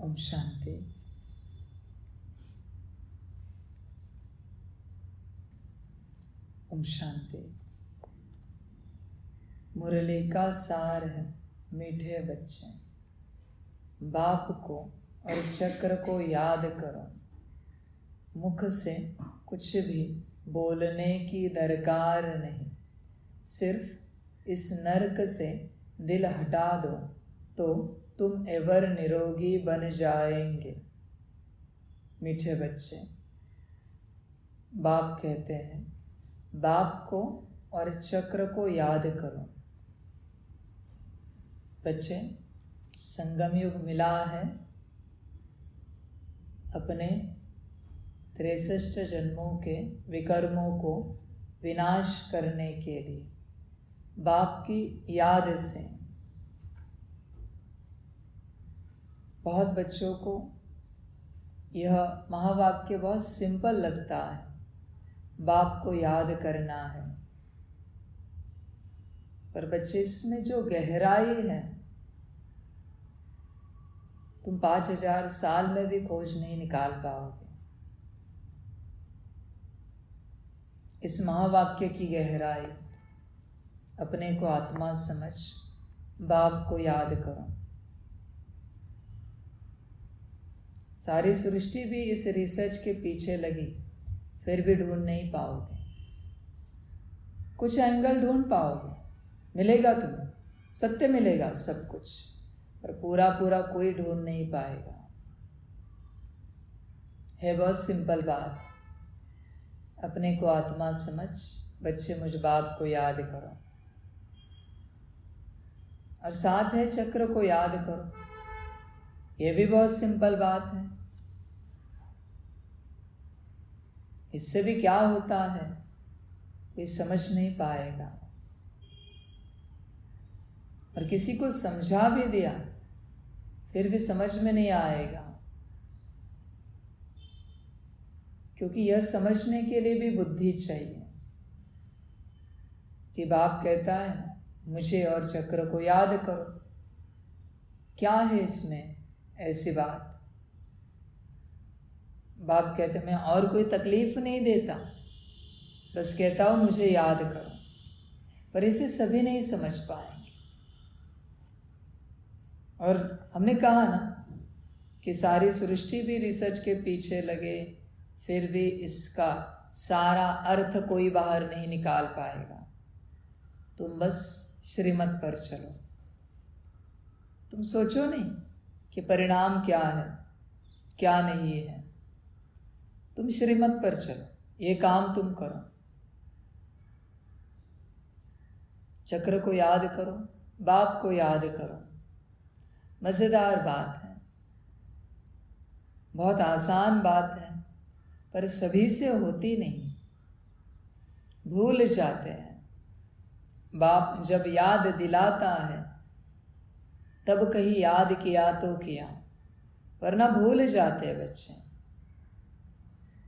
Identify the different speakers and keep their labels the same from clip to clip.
Speaker 1: ओम शांति। ओम शांति। मुरली का सार है मीठे बच्चे, बाप को और चक्र को याद करो। मुख से कुछ भी बोलने की दरकार नहीं, सिर्फ इस नरक से दिल हटा दो तो तुम एवर निरोगी बन जाएंगे। मीठे बच्चे, बाप कहते हैं बाप को और चक्र को याद करो। बच्चे, संगम युग मिला है अपने 63 जन्मों के विकर्मों को विनाश करने के लिए। बाप की याद से बहुत बच्चों को यह महावाक्य बहुत सिंपल लगता है, बाप को याद करना है, पर बच्चे इसमें जो गहराई है तुम 5000 साल में भी खोज नहीं निकाल पाओगे। इस महावाक्य की गहराई, अपने को आत्मा समझ बाप को याद करो। सारी सृष्टि भी इस रिसर्च के पीछे लगी, फिर भी ढूंढ नहीं पाओगे। कुछ एंगल ढूंढ पाओगे, मिलेगा तुम्हें, सत्य मिलेगा सब कुछ, पर पूरा पूरा कोई ढूंढ नहीं पाएगा। है बहुत सिंपल बात, अपने को आत्मा समझ बच्चे मुझ बाप को याद करो, और साथ है चक्र को याद करो। यह भी बहुत सिंपल बात है। इससे भी क्या होता है कोई समझ नहीं पाएगा, और किसी को समझा भी दिया फिर भी समझ में नहीं आएगा, क्योंकि यह समझने के लिए भी बुद्धि चाहिए कि बाप कहता है मुझे और चक्र को याद करो। क्या है इसमें ऐसी बात? बाप कहते मैं और कोई तकलीफ नहीं देता, बस कहता हूं मुझे याद करो, पर इसे सभी नहीं समझ पाएंगे। और हमने कहा ना कि सारी सृष्टि भी रिसर्च के पीछे लगे, फिर भी इसका सारा अर्थ कोई बाहर नहीं निकाल पाएगा। तुम बस श्रीमत पर चलो, तुम सोचो नहीं कि परिणाम क्या है क्या नहीं है, तुम श्रीमत पर चलो, ये काम तुम करो। चक्र को याद करो, बाप को याद करो। मज़ेदार बात है, बहुत आसान बात है, पर सभी से होती नहीं, भूल जाते हैं। बाप जब याद दिलाता है तब कहीं याद किया तो किया, वरना भूल जाते हैं बच्चे।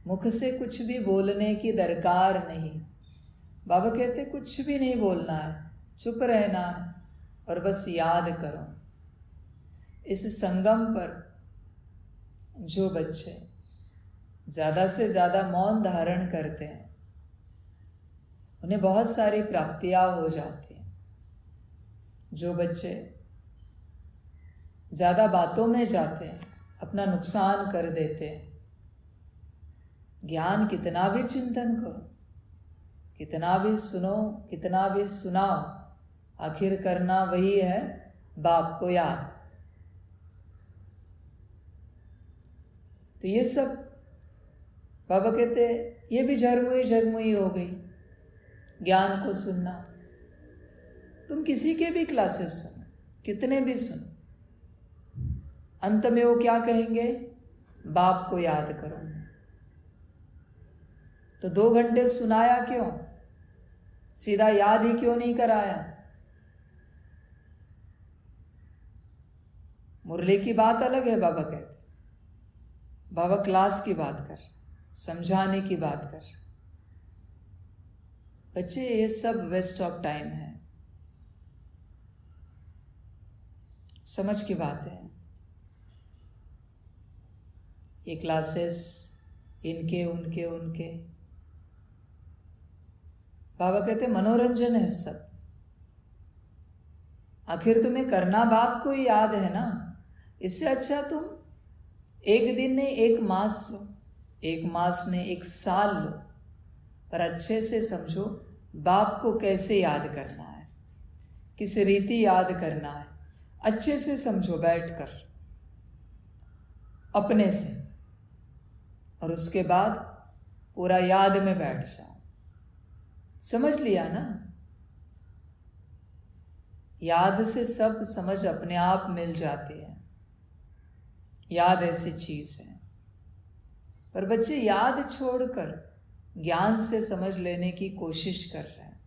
Speaker 1: मुख से कुछ भी बोलने की दरकार नहीं। बाबा कहते कुछ भी नहीं बोलना है, चुप रहना है और बस याद करो। इस संगम पर जो बच्चे ज़्यादा से ज़्यादा मौन धारण करते हैं उन्हें बहुत सारी प्राप्तियां हो जाती हैं। जो बच्चे ज़्यादा बातों में जाते हैं, अपना नुकसान कर देते हैं। ज्ञान कितना भी चिंतन करो, कितना भी सुनो, कितना भी सुनाओ, आखिर करना वही है, बाप को याद। तो ये सब बाबा कहते ये भी झरमुई हो गई ज्ञान को सुनना। तुम किसी के भी क्लासेस सुनो, कितने भी सुनो, अंत में वो क्या कहेंगे? बाप को याद करो। तो 2 घंटे सुनाया क्यों? सीधा याद ही क्यों नहीं कराया? मुरली की बात अलग है, बाबा कहते, बाबा क्लास की बात कर, समझाने की बात कर। बच्चे ये सब वेस्ट ऑफ टाइम है, समझ की बात है। ये क्लासेस इनके उनके उनके, बाबा कहते मनोरंजन है सब। आखिर तुम्हें करना बाप को ही याद है ना। इससे अच्छा तुम एक दिन ने एक मास लो, एक मास ने एक साल लो, पर अच्छे से समझो बाप को कैसे याद करना है, किस रीति याद करना है। अच्छे से समझो बैठकर अपने से, और उसके बाद पूरा याद में बैठ जाओ। समझ लिया ना। याद से सब समझ अपने आप मिल जाती है। याद ऐसी चीज है। पर बच्चे याद छोड़कर ज्ञान से समझ लेने की कोशिश कर रहे हैं।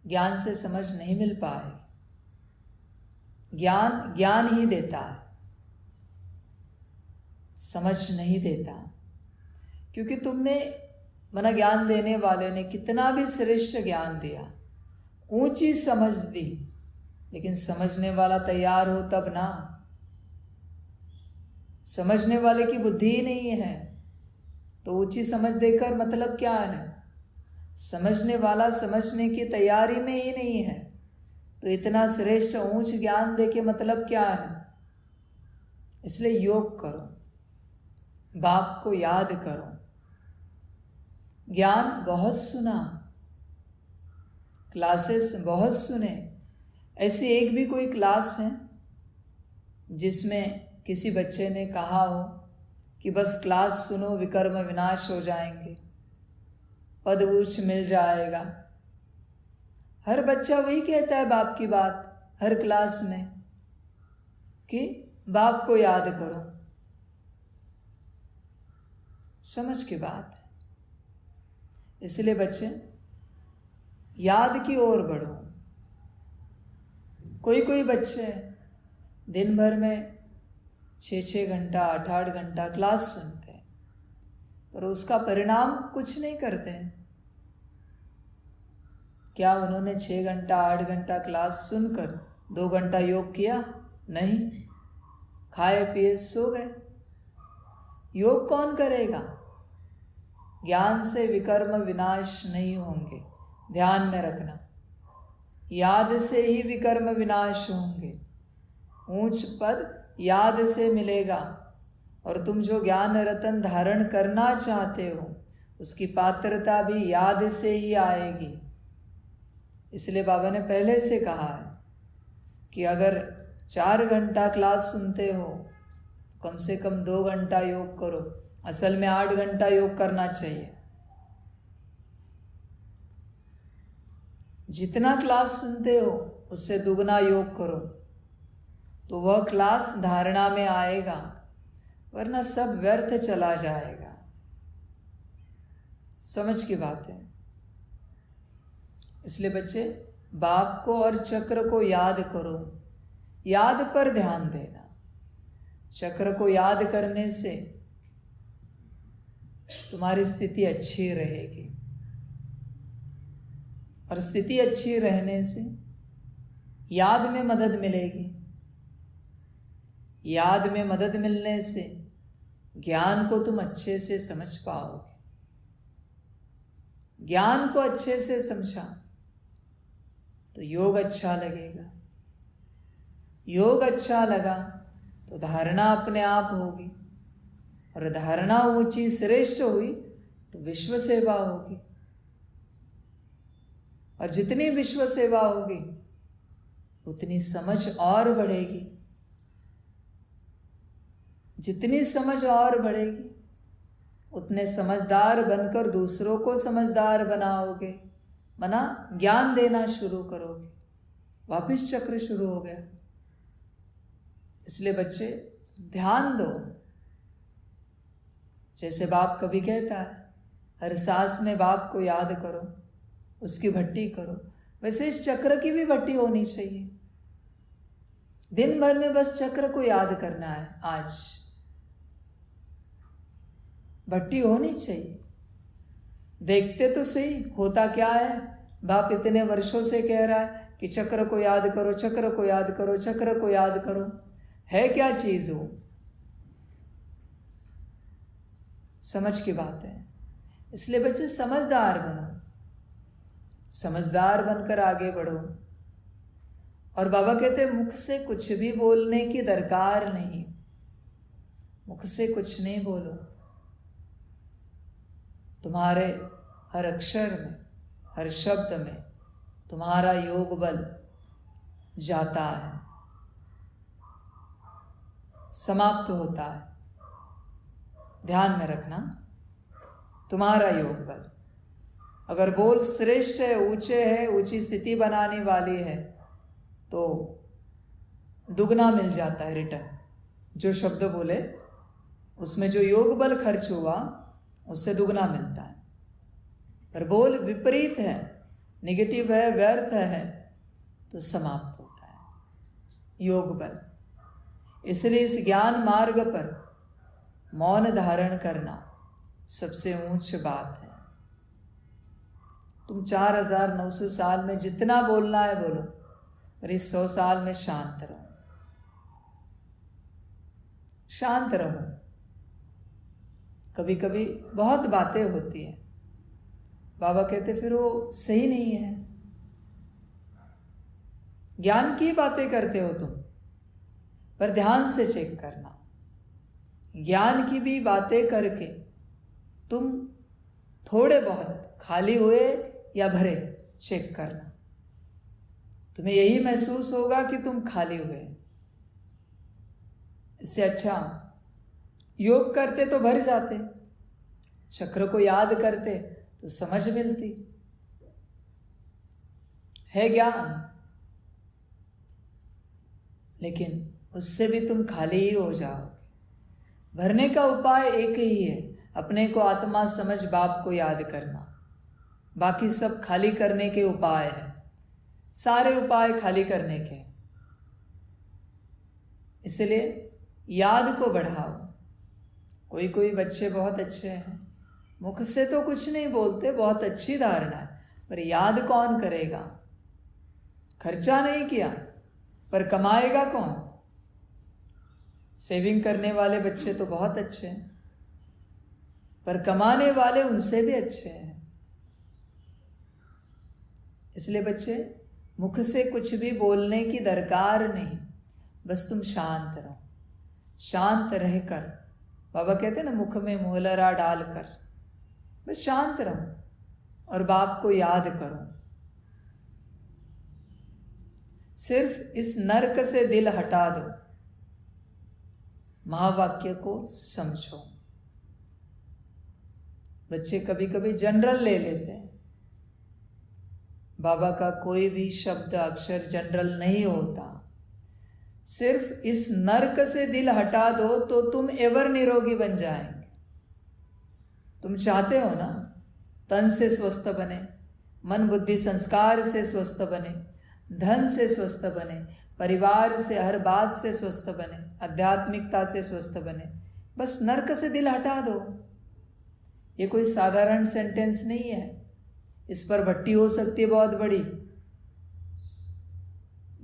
Speaker 1: ज्ञान से समझ नहीं मिल पाए। ज्ञान ज्ञान ही देता है, समझ नहीं देता। क्योंकि तुमने मना ज्ञान देने वाले ने कितना भी श्रेष्ठ ज्ञान दिया, ऊंची समझ दी, लेकिन समझने वाला तैयार हो तब ना। समझने वाले की बुद्धि ही नहीं है तो ऊंची समझ देकर मतलब क्या है। समझने वाला समझने की तैयारी में ही नहीं है तो इतना श्रेष्ठ ऊंच ज्ञान दे के मतलब क्या है। इसलिए योग करो, बाप को याद करो। ज्ञान बहुत सुना, क्लासेस बहुत सुने, ऐसी एक भी कोई क्लास है जिसमें किसी बच्चे ने कहा हो कि बस क्लास सुनो विकर्म विनाश हो जाएंगे, पद ऊंच मिल जाएगा। हर बच्चा वही कहता है बाप की बात हर क्लास में कि बाप को याद करो। समझ की बात है। इसलिए बच्चे याद की ओर बढ़ो। कोई कोई बच्चे दिन भर में 6-6 घंटा 8-8 घंटा क्लास सुनते हैं, पर उसका परिणाम कुछ नहीं करते हैं। क्या उन्होंने 6 घंटा 8 घंटा क्लास सुनकर 2 घंटा योग किया? नहीं, खाए पिए सो गए। योग कौन करेगा? ज्ञान से विकर्म विनाश नहीं होंगे, ध्यान में रखना। याद से ही विकर्म विनाश होंगे। ऊंच पद याद से मिलेगा, और तुम जो ज्ञान रतन धारण करना चाहते हो उसकी पात्रता भी याद से ही आएगी। इसलिए बाबा ने पहले से कहा है कि अगर 4 घंटा क्लास सुनते हो तो कम से कम 2 घंटा योग करो। असल में 8 घंटा योग करना चाहिए। जितना क्लास सुनते हो उससे दुगना योग करो तो वह क्लास धारणा में आएगा, वरना सब व्यर्थ चला जाएगा। समझ की बात है। इसलिए बच्चे बाप को और चक्र को याद करो। याद पर ध्यान देना। चक्र को याद करने से तुम्हारी स्थिति अच्छी रहेगी, और स्थिति अच्छी रहने से याद में मदद मिलेगी। याद में मदद मिलने से ज्ञान को तुम अच्छे से समझ पाओगे। ज्ञान को अच्छे से समझा तो योग अच्छा लगेगा। योग अच्छा लगा तो धारणा अपने आप होगी, और धारणा ऊंची श्रेष्ठ हुई तो विश्व सेवा होगी, और जितनी विश्व सेवा होगी उतनी समझ और बढ़ेगी। जितनी समझ और बढ़ेगी उतने समझदार बनकर दूसरों को समझदार बनाओगे, मना ज्ञान देना शुरू करोगे। वापिस चक्र शुरू हो गया। इसलिए बच्चे ध्यान दो। जैसे बाप कभी कहता है हर सांस में बाप को याद करो, उसकी भट्टी करो, वैसे इस चक्र की भी भट्टी होनी चाहिए। दिन भर में बस चक्र को याद करना है। आज भट्टी होनी चाहिए। देखते तो सही होता क्या है। बाप इतने वर्षों से कह रहा है कि चक्र को याद करो, चक्र को याद करो, चक्र को याद करो। है क्या चीज वो? समझ की बात है। इसलिए बच्चे समझदार बनो, समझदार बनकर आगे बढ़ो। और बाबा कहते हैं मुख से कुछ भी बोलने की दरकार नहीं, मुख से कुछ नहीं बोलो, तुम्हारे हर अक्षर में, हर शब्द में तुम्हारा योग बल जाता है, समाप्त होता है। ध्यान में रखना, तुम्हारा योग बल अगर बोल श्रेष्ठ है, ऊंचे है, ऊंची स्थिति बनाने वाली है, तो दुगना मिल जाता है रिटर्न। जो शब्द बोले उसमें जो योग बल खर्च हुआ उससे दुगना मिलता है। पर बोल विपरीत है, नेगेटिव है, व्यर्थ है, तो समाप्त होता है योग बल। इसलिए इस ज्ञान मार्ग पर मौन धारण करना सबसे ऊंच बात है। तुम 4900 साल में जितना बोलना है बोलो, पर इस 100 साल में शांत रहो, शांत रहो। कभी कभी बहुत बातें होती है, बाबा कहते फिर वो सही नहीं है। ज्ञान की बातें करते हो तुम, पर ध्यान से चेक करना। ज्ञान की भी बातें करके तुम थोड़े बहुत खाली हुए या भरे, चेक करना। तुम्हें यही महसूस होगा कि तुम खाली हुए। इससे अच्छा योग करते तो भर जाते, चक्र को याद करते तो समझ मिलती है ज्ञान, लेकिन उससे भी तुम खाली ही हो जाओगे। भरने का उपाय एक ही है, अपने को आत्मा समझ बाप को याद करना। बाकी सब खाली करने के उपाय है, सारे उपाय खाली करने के। इसलिए याद को बढ़ाओ। कोई कोई बच्चे बहुत अच्छे हैं, मुख से तो कुछ नहीं बोलते, बहुत अच्छी धारणा है, पर याद कौन करेगा? खर्चा नहीं किया पर कमाएगा कौन? सेविंग करने वाले बच्चे तो बहुत अच्छे हैं, पर कमाने वाले उनसे भी अच्छे हैं। इसलिए बच्चे, मुख से कुछ भी बोलने की दरकार नहीं, बस तुम शांत रहो। शांत रहकर, बाबा कहते हैं ना, मुख में मोहलरा डालकर बस शांत रहो और बाप को याद करो। सिर्फ इस नरक से दिल हटा दो, महावाक्य को समझो। बच्चे कभी कभी जनरल ले लेते हैं, बाबा का कोई भी शब्द अक्षर जनरल नहीं होता। सिर्फ इस नरक से दिल हटा दो तो तुम एवर निरोगी बन जाएंगे। तुम चाहते हो ना तन से स्वस्थ बने, मन बुद्धि संस्कार से स्वस्थ बने, धन से स्वस्थ बने, परिवार से हर बात से स्वस्थ बने, आध्यात्मिकता से स्वस्थ बने। बस नरक से दिल हटा दो। ये कोई साधारण सेंटेंस नहीं है, इस पर भट्टी हो सकती है बहुत बड़ी,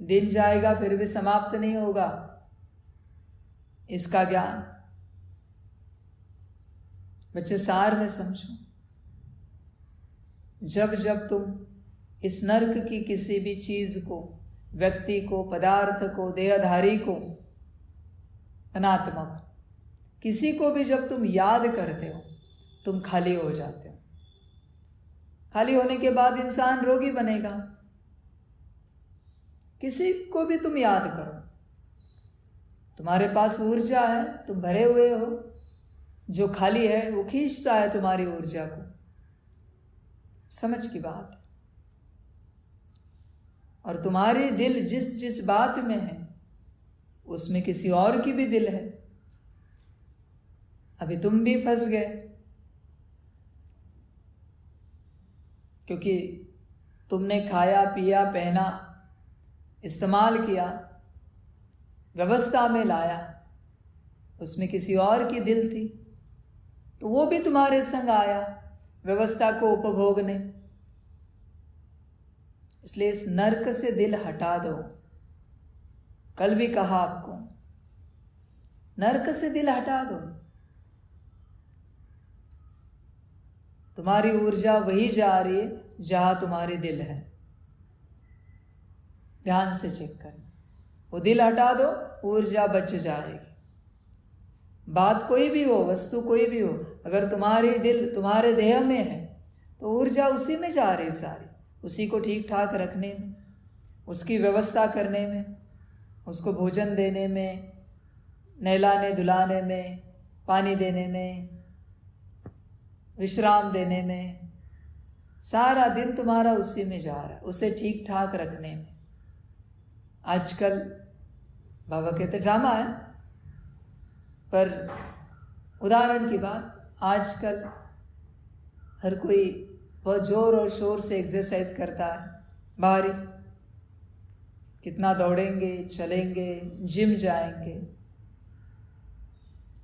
Speaker 1: दिन जाएगा फिर भी समाप्त नहीं होगा इसका ज्ञान। बच्चे सार में समझो, जब जब तुम इस नरक की किसी भी चीज को, व्यक्ति को, पदार्थ को, देहधारी को, अनात्मा को, किसी को भी जब तुम याद करते हो, तुम खाली हो जाते हो। खाली होने के बाद इंसान रोगी बनेगा। किसी को भी तुम याद करो, तुम्हारे पास ऊर्जा है, तुम भरे हुए हो, जो खाली है वो खींचता है तुम्हारी ऊर्जा को। समझ की बात है। और तुम्हारी दिल जिस जिस बात में है उसमें किसी और की भी दिल है। अभी तुम भी फंस गए, क्योंकि तुमने खाया पिया पहना, इस्तेमाल किया, व्यवस्था में लाया, उसमें किसी और की दिल थी, तो वो भी तुम्हारे संग आया व्यवस्था को उपभोगने। इसलिए इस नरक से दिल हटा दो। कल भी कहा आपको, नरक से दिल हटा दो। तुम्हारी ऊर्जा वही जा रही है जहां तुम्हारे दिल है। ध्यान से चेक करना, वो दिल हटा दो, ऊर्जा बच जाएगी। बात कोई भी हो, वस्तु कोई भी हो, अगर तुम्हारी दिल तुम्हारे देह में है तो ऊर्जा उसी में जा रही सारी, उसी को ठीक ठाक रखने में, उसकी व्यवस्था करने में, उसको भोजन देने में, नहलाने धुलाने में, पानी देने में, विश्राम देने में। सारा दिन तुम्हारा उसी में जा रहा है, उसे ठीक ठाक रखने में। आजकल बाबा कहते ड्रामा है, पर उदाहरण की बात, आजकल हर कोई बहुत जोर और शोर से एक्सरसाइज करता है, बाहरी कितना दौड़ेंगे, चलेंगे, जिम जाएंगे।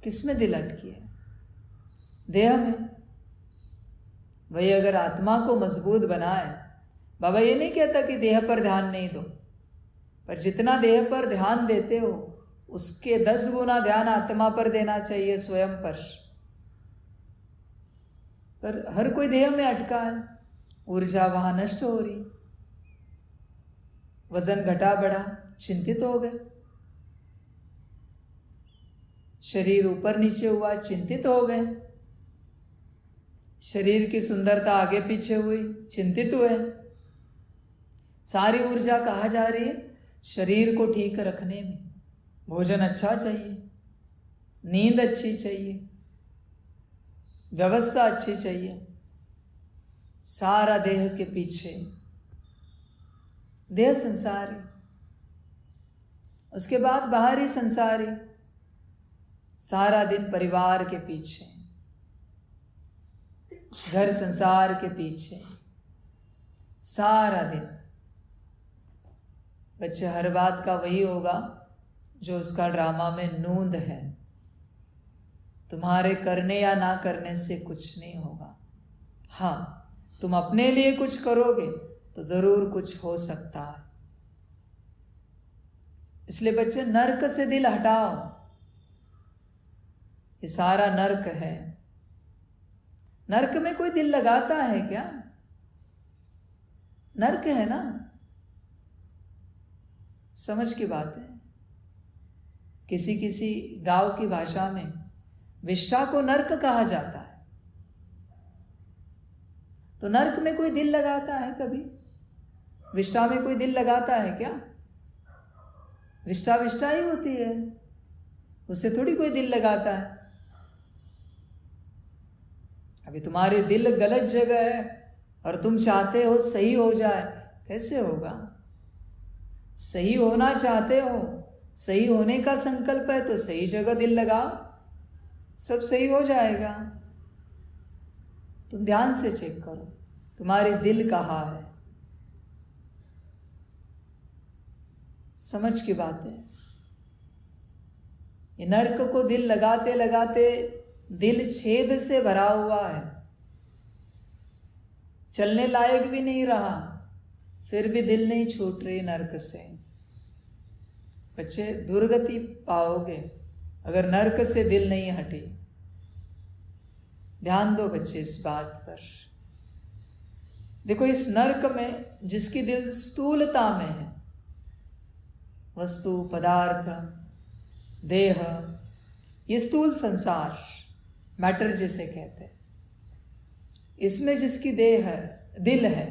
Speaker 1: किस में दिल अटकी है? देह में। वही अगर आत्मा को मजबूत बनाए, बाबा ये नहीं कहता कि देह पर ध्यान नहीं दो, पर जितना देह पर ध्यान देते हो उसके 10 गुना ध्यान आत्मा पर देना चाहिए, स्वयं पर हर कोई देह में अटका है, ऊर्जा वहां नष्ट हो रही, वजन घटा बढ़ा, चिंतित हो गए, शरीर ऊपर नीचे हुआ, चिंतित हो गए, शरीर की सुंदरता आगे पीछे हुई, चिंतित हुए। सारी ऊर्जा कहाँ जा रही है? शरीर को ठीक रखने में। भोजन अच्छा चाहिए, नींद अच्छी चाहिए, व्यवस्था अच्छी चाहिए, सारा देह के पीछे। देह संसारी, उसके बाद बाहरी संसारी, सारा दिन परिवार के पीछे, घर संसार के पीछे, सारा दिन। बच्चे हर बात का वही होगा जो उसका ड्रामा में नूंद है। तुम्हारे करने या ना करने से कुछ नहीं होगा। हाँ, तुम अपने लिए कुछ करोगे तो जरूर कुछ हो सकता है। इसलिए बच्चे नर्क से दिल हटाओ। ये सारा नर्क है। नर्क में कोई दिल लगाता है क्या? नर्क है ना, समझ की बात है। किसी किसी गांव की भाषा में विष्ठा को नर्क कहा जाता है। तो नर्क में कोई दिल लगाता है कभी? विष्ठा में कोई दिल लगाता है क्या? विष्ठा विष्ठा ही होती है, उससे थोड़ी कोई दिल लगाता है। अभी तुम्हारे दिल गलत जगह है और तुम चाहते हो सही हो जाए, कैसे होगा? सही होना चाहते हो, सही होने का संकल्प है तो सही जगह दिल लगाओ, सब सही हो जाएगा। तुम ध्यान से चेक करो तुम्हारी दिल कहाँ है। समझ की बात है। ये नर्क को दिल लगाते लगाते दिल छेद से भरा हुआ है, चलने लायक भी नहीं रहा, फिर भी दिल नहीं छूट रही नर्क से। बच्चे दुर्गति पाओगे अगर नर्क से दिल नहीं हटी। ध्यान दो बच्चे इस बात पर। देखो, इस नर्क में जिसकी दिल स्थूलता में है, वस्तु पदार्थ देह, ये स्थूल संसार, मैटर जिसे कहते हैं, इसमें जिसकी देह है, दिल है,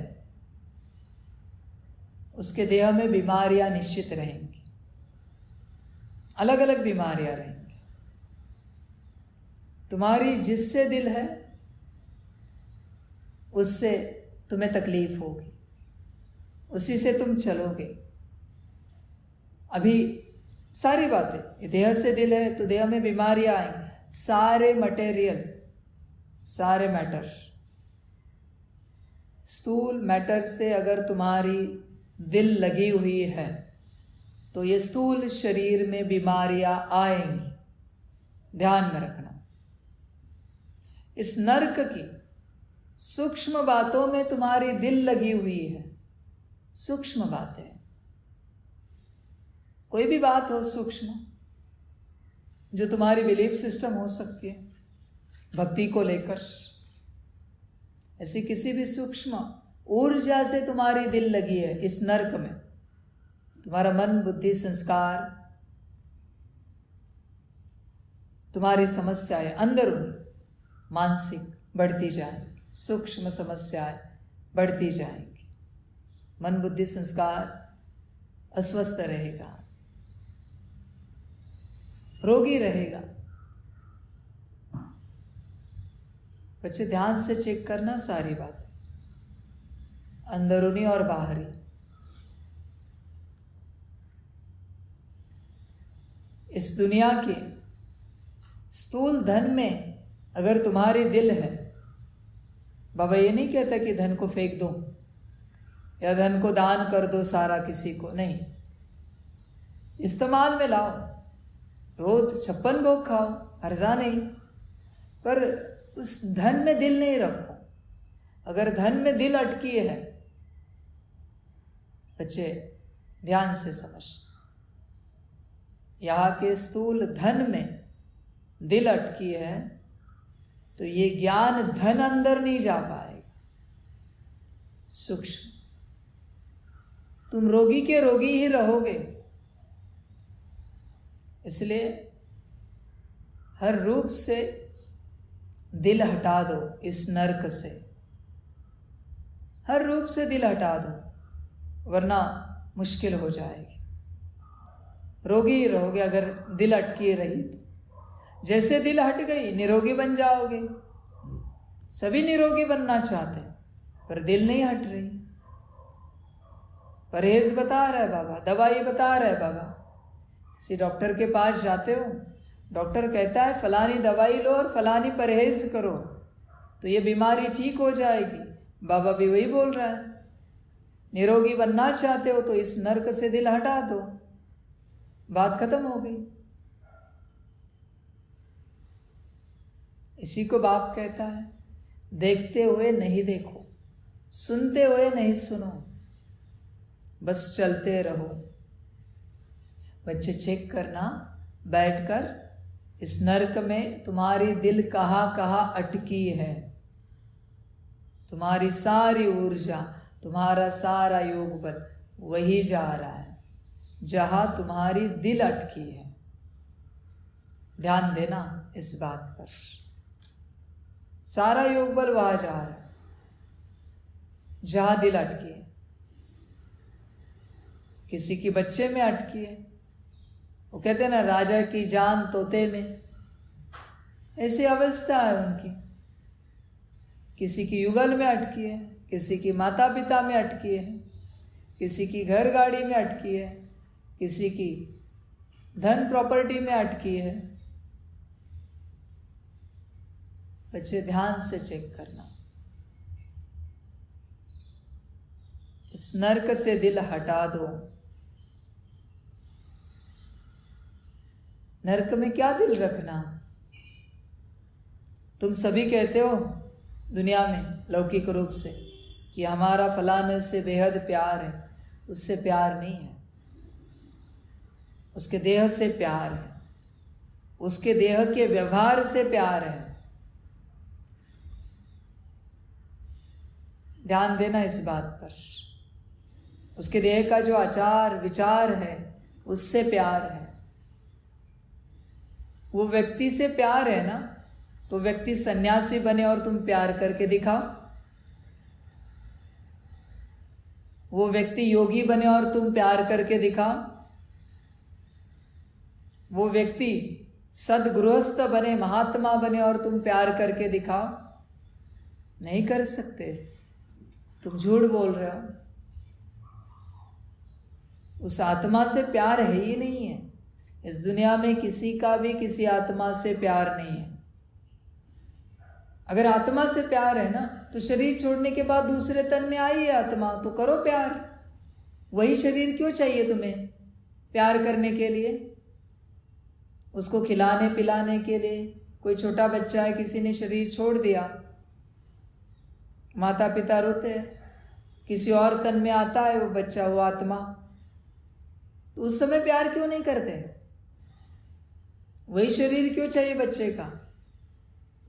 Speaker 1: उसके देह में बीमारियां निश्चित रहेंगी, अलग अलग बीमारियां रहेंगी। तुम्हारी जिससे दिल है उससे तुम्हें तकलीफ होगी, उसी से तुम चलोगे। अभी सारी बातें, देह से दिल है तो देह में बीमारियां आएंगी। सारे मटेरियल, सारे मैटर, स्थूल मैटर से अगर तुम्हारी दिल लगी हुई है तो ये स्थूल शरीर में बीमारियां आएंगी। ध्यान में रखना। इस नर्क की सूक्ष्म बातों में तुम्हारी दिल लगी हुई है। सूक्ष्म बातें, कोई भी बात हो सूक्ष्म, जो तुम्हारी बिलीफ सिस्टम हो सकती है भक्ति को लेकर, ऐसी किसी भी सूक्ष्म ऊर्जा से तुम्हारी दिल लगी है इस नरक में, तुम्हारा मन बुद्धि संस्कार, तुम्हारी समस्याएं अंदरूनी मानसिक बढ़ती जाएंगी, सूक्ष्म समस्याएं बढ़ती जाएंगी, मन बुद्धि संस्कार अस्वस्थ रहेगा, रोगी रहेगा। बच्चे ध्यान से चेक करना सारी बातें, अंदरूनी और बाहरी। इस दुनिया के स्थूल धन में अगर तुम्हारी दिल है, बाबा ये नहीं कहता कि धन को फेंक दो या धन को दान कर दो सारा किसी को, नहीं, इस्तेमाल में लाओ, रोज 56 भोग खाओ, हर्जा नहीं, पर उस धन में दिल नहीं रखो। अगर धन में दिल अटकी है, बच्चे ध्यान से समझ, यहाँ के स्थूल धन में दिल अटकी है तो ये ज्ञान धन अंदर नहीं जा पाएगा। सूक्ष्म, तुम रोगी के रोगी ही रहोगे। इसलिए हर रूप से दिल हटा दो इस नरक से, हर रूप से दिल हटा दो, वरना मुश्किल हो जाएगी, रोगी ही रहोगे। अगर दिल अटकी रही तो जैसे दिल हट गई निरोगी बन जाओगे। सभी निरोगी बनना चाहते हैं पर दिल नहीं हट रही। परहेज बता रहा है बाबा, दवाई बता रहा है बाबा। किसी डॉक्टर के पास जाते हो, डॉक्टर कहता है फलानी दवाई लो और फलानी परहेज करो तो ये बीमारी ठीक हो जाएगी। बाबा भी वही बोल रहा है, निरोगी बनना चाहते हो तो इस नरक से दिल हटा दो, बात खत्म हो गई। इसी को बाप कहता है, देखते हुए नहीं देखो, सुनते हुए नहीं सुनो, बस चलते रहो। बच्चे चेक करना बैठकर, इस नरक में तुम्हारी दिल कहाँ कहाँ अटकी है। तुम्हारी सारी ऊर्जा, तुम्हारा सारा योग बल वही जा रहा है जहाँ तुम्हारी दिल अटकी है। ध्यान देना इस बात पर, सारा योग बल वहाँ जा रहा है जहाँ दिल अटकी है। किसी की बच्चे में अटकी है, वो कहते हैं ना राजा की जान तोते में, ऐसी अवस्था है उनकी। किसी की युगल में अटकी है, किसी की माता पिता में अटकी है, किसी की घर गाड़ी में अटकी है, किसी की धन प्रॉपर्टी में अटकी है। बच्चे ध्यान से चेक करना, इस नरक से दिल हटा दो। नरक में क्या दिल रखना। तुम सभी कहते हो दुनिया में लौकिक रूप से कि हमारा फलाने से बेहद प्यार है, उससे प्यार नहीं है, उसके देह से प्यार है, उसके देह के व्यवहार से प्यार है। ध्यान देना इस बात पर, उसके देह का जो आचार विचार है उससे प्यार है। वो व्यक्ति से प्यार है ना, तो व्यक्ति सन्यासी बने और तुम प्यार करके दिखाओ। वो व्यक्ति योगी बने और तुम प्यार करके दिखाओ। वो व्यक्ति सदगृहस्थ बने, महात्मा बने और तुम प्यार करके दिखाओ। नहीं कर सकते, तुम झूठ बोल रहे हो। उस आत्मा से प्यार है ही नहीं है। इस दुनिया में किसी का भी किसी आत्मा से प्यार नहीं है। अगर आत्मा से प्यार है ना, तो शरीर छोड़ने के बाद दूसरे तन में आई है आत्मा, तो करो प्यार। वही शरीर क्यों चाहिए तुम्हें प्यार करने के लिए, उसको खिलाने पिलाने के लिए। कोई छोटा बच्चा है, किसी ने शरीर छोड़ दिया, माता पिता रोते हैं, किसी और तन में आता है वो बच्चा, वो आत्मा, तो उस समय प्यार क्यों नहीं करते। वही शरीर क्यों चाहिए बच्चे का,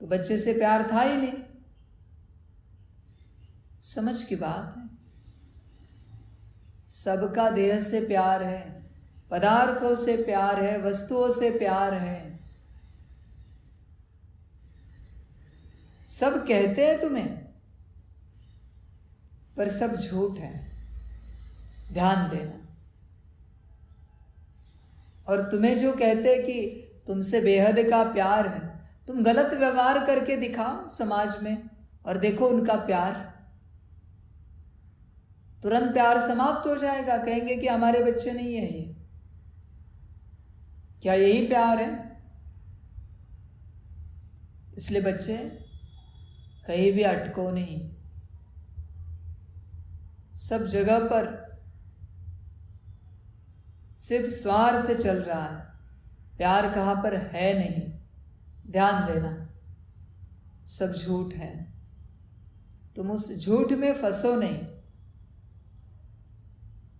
Speaker 1: तो बच्चे से प्यार था ही नहीं। समझ की बात है। सबका देह से प्यार है, पदार्थों से प्यार है, वस्तुओं से प्यार है। सब कहते हैं तुम्हें, पर सब झूठ है, ध्यान देना। और तुम्हें जो कहते हैं कि तुमसे बेहद का प्यार है, तुम गलत व्यवहार करके दिखाओ समाज में और देखो उनका प्यार, तुरंत प्यार समाप्त हो जाएगा। कहेंगे कि हमारे बच्चे नहीं है ये। क्या यही प्यार है? इसलिए बच्चे कहीं भी अटको नहीं। सब जगह पर सिर्फ स्वार्थ चल रहा है, प्यार कहाँ पर है नहीं। ध्यान देना, सब झूठ है। तुम उस झूठ में फंसो नहीं।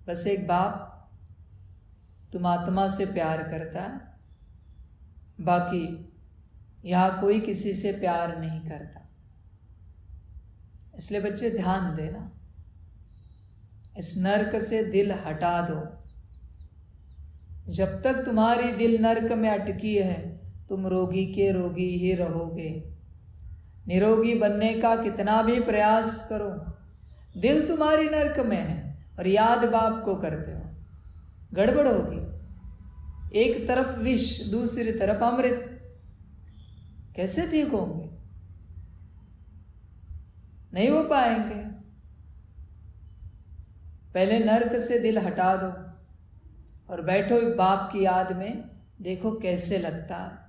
Speaker 1: बस एक बाप तुम आत्मा से प्यार करता है, बाकी यहां कोई किसी से प्यार नहीं करता। इसलिए बच्चे ध्यान देना, इस नरक से दिल हटा दो। जब तक तुम्हारी दिल नरक में अटकी है, तुम रोगी के रोगी ही रहोगे। निरोगी बनने का कितना भी प्रयास करो, दिल तुम्हारी नरक में है और याद बाप को करते हो, गड़बड़ होगी। एक तरफ विष, दूसरी तरफ अमृत, कैसे ठीक होंगे? नहीं हो पाएंगे। पहले नरक से दिल हटा दो और बैठो बाप की याद में, देखो कैसे लगता है।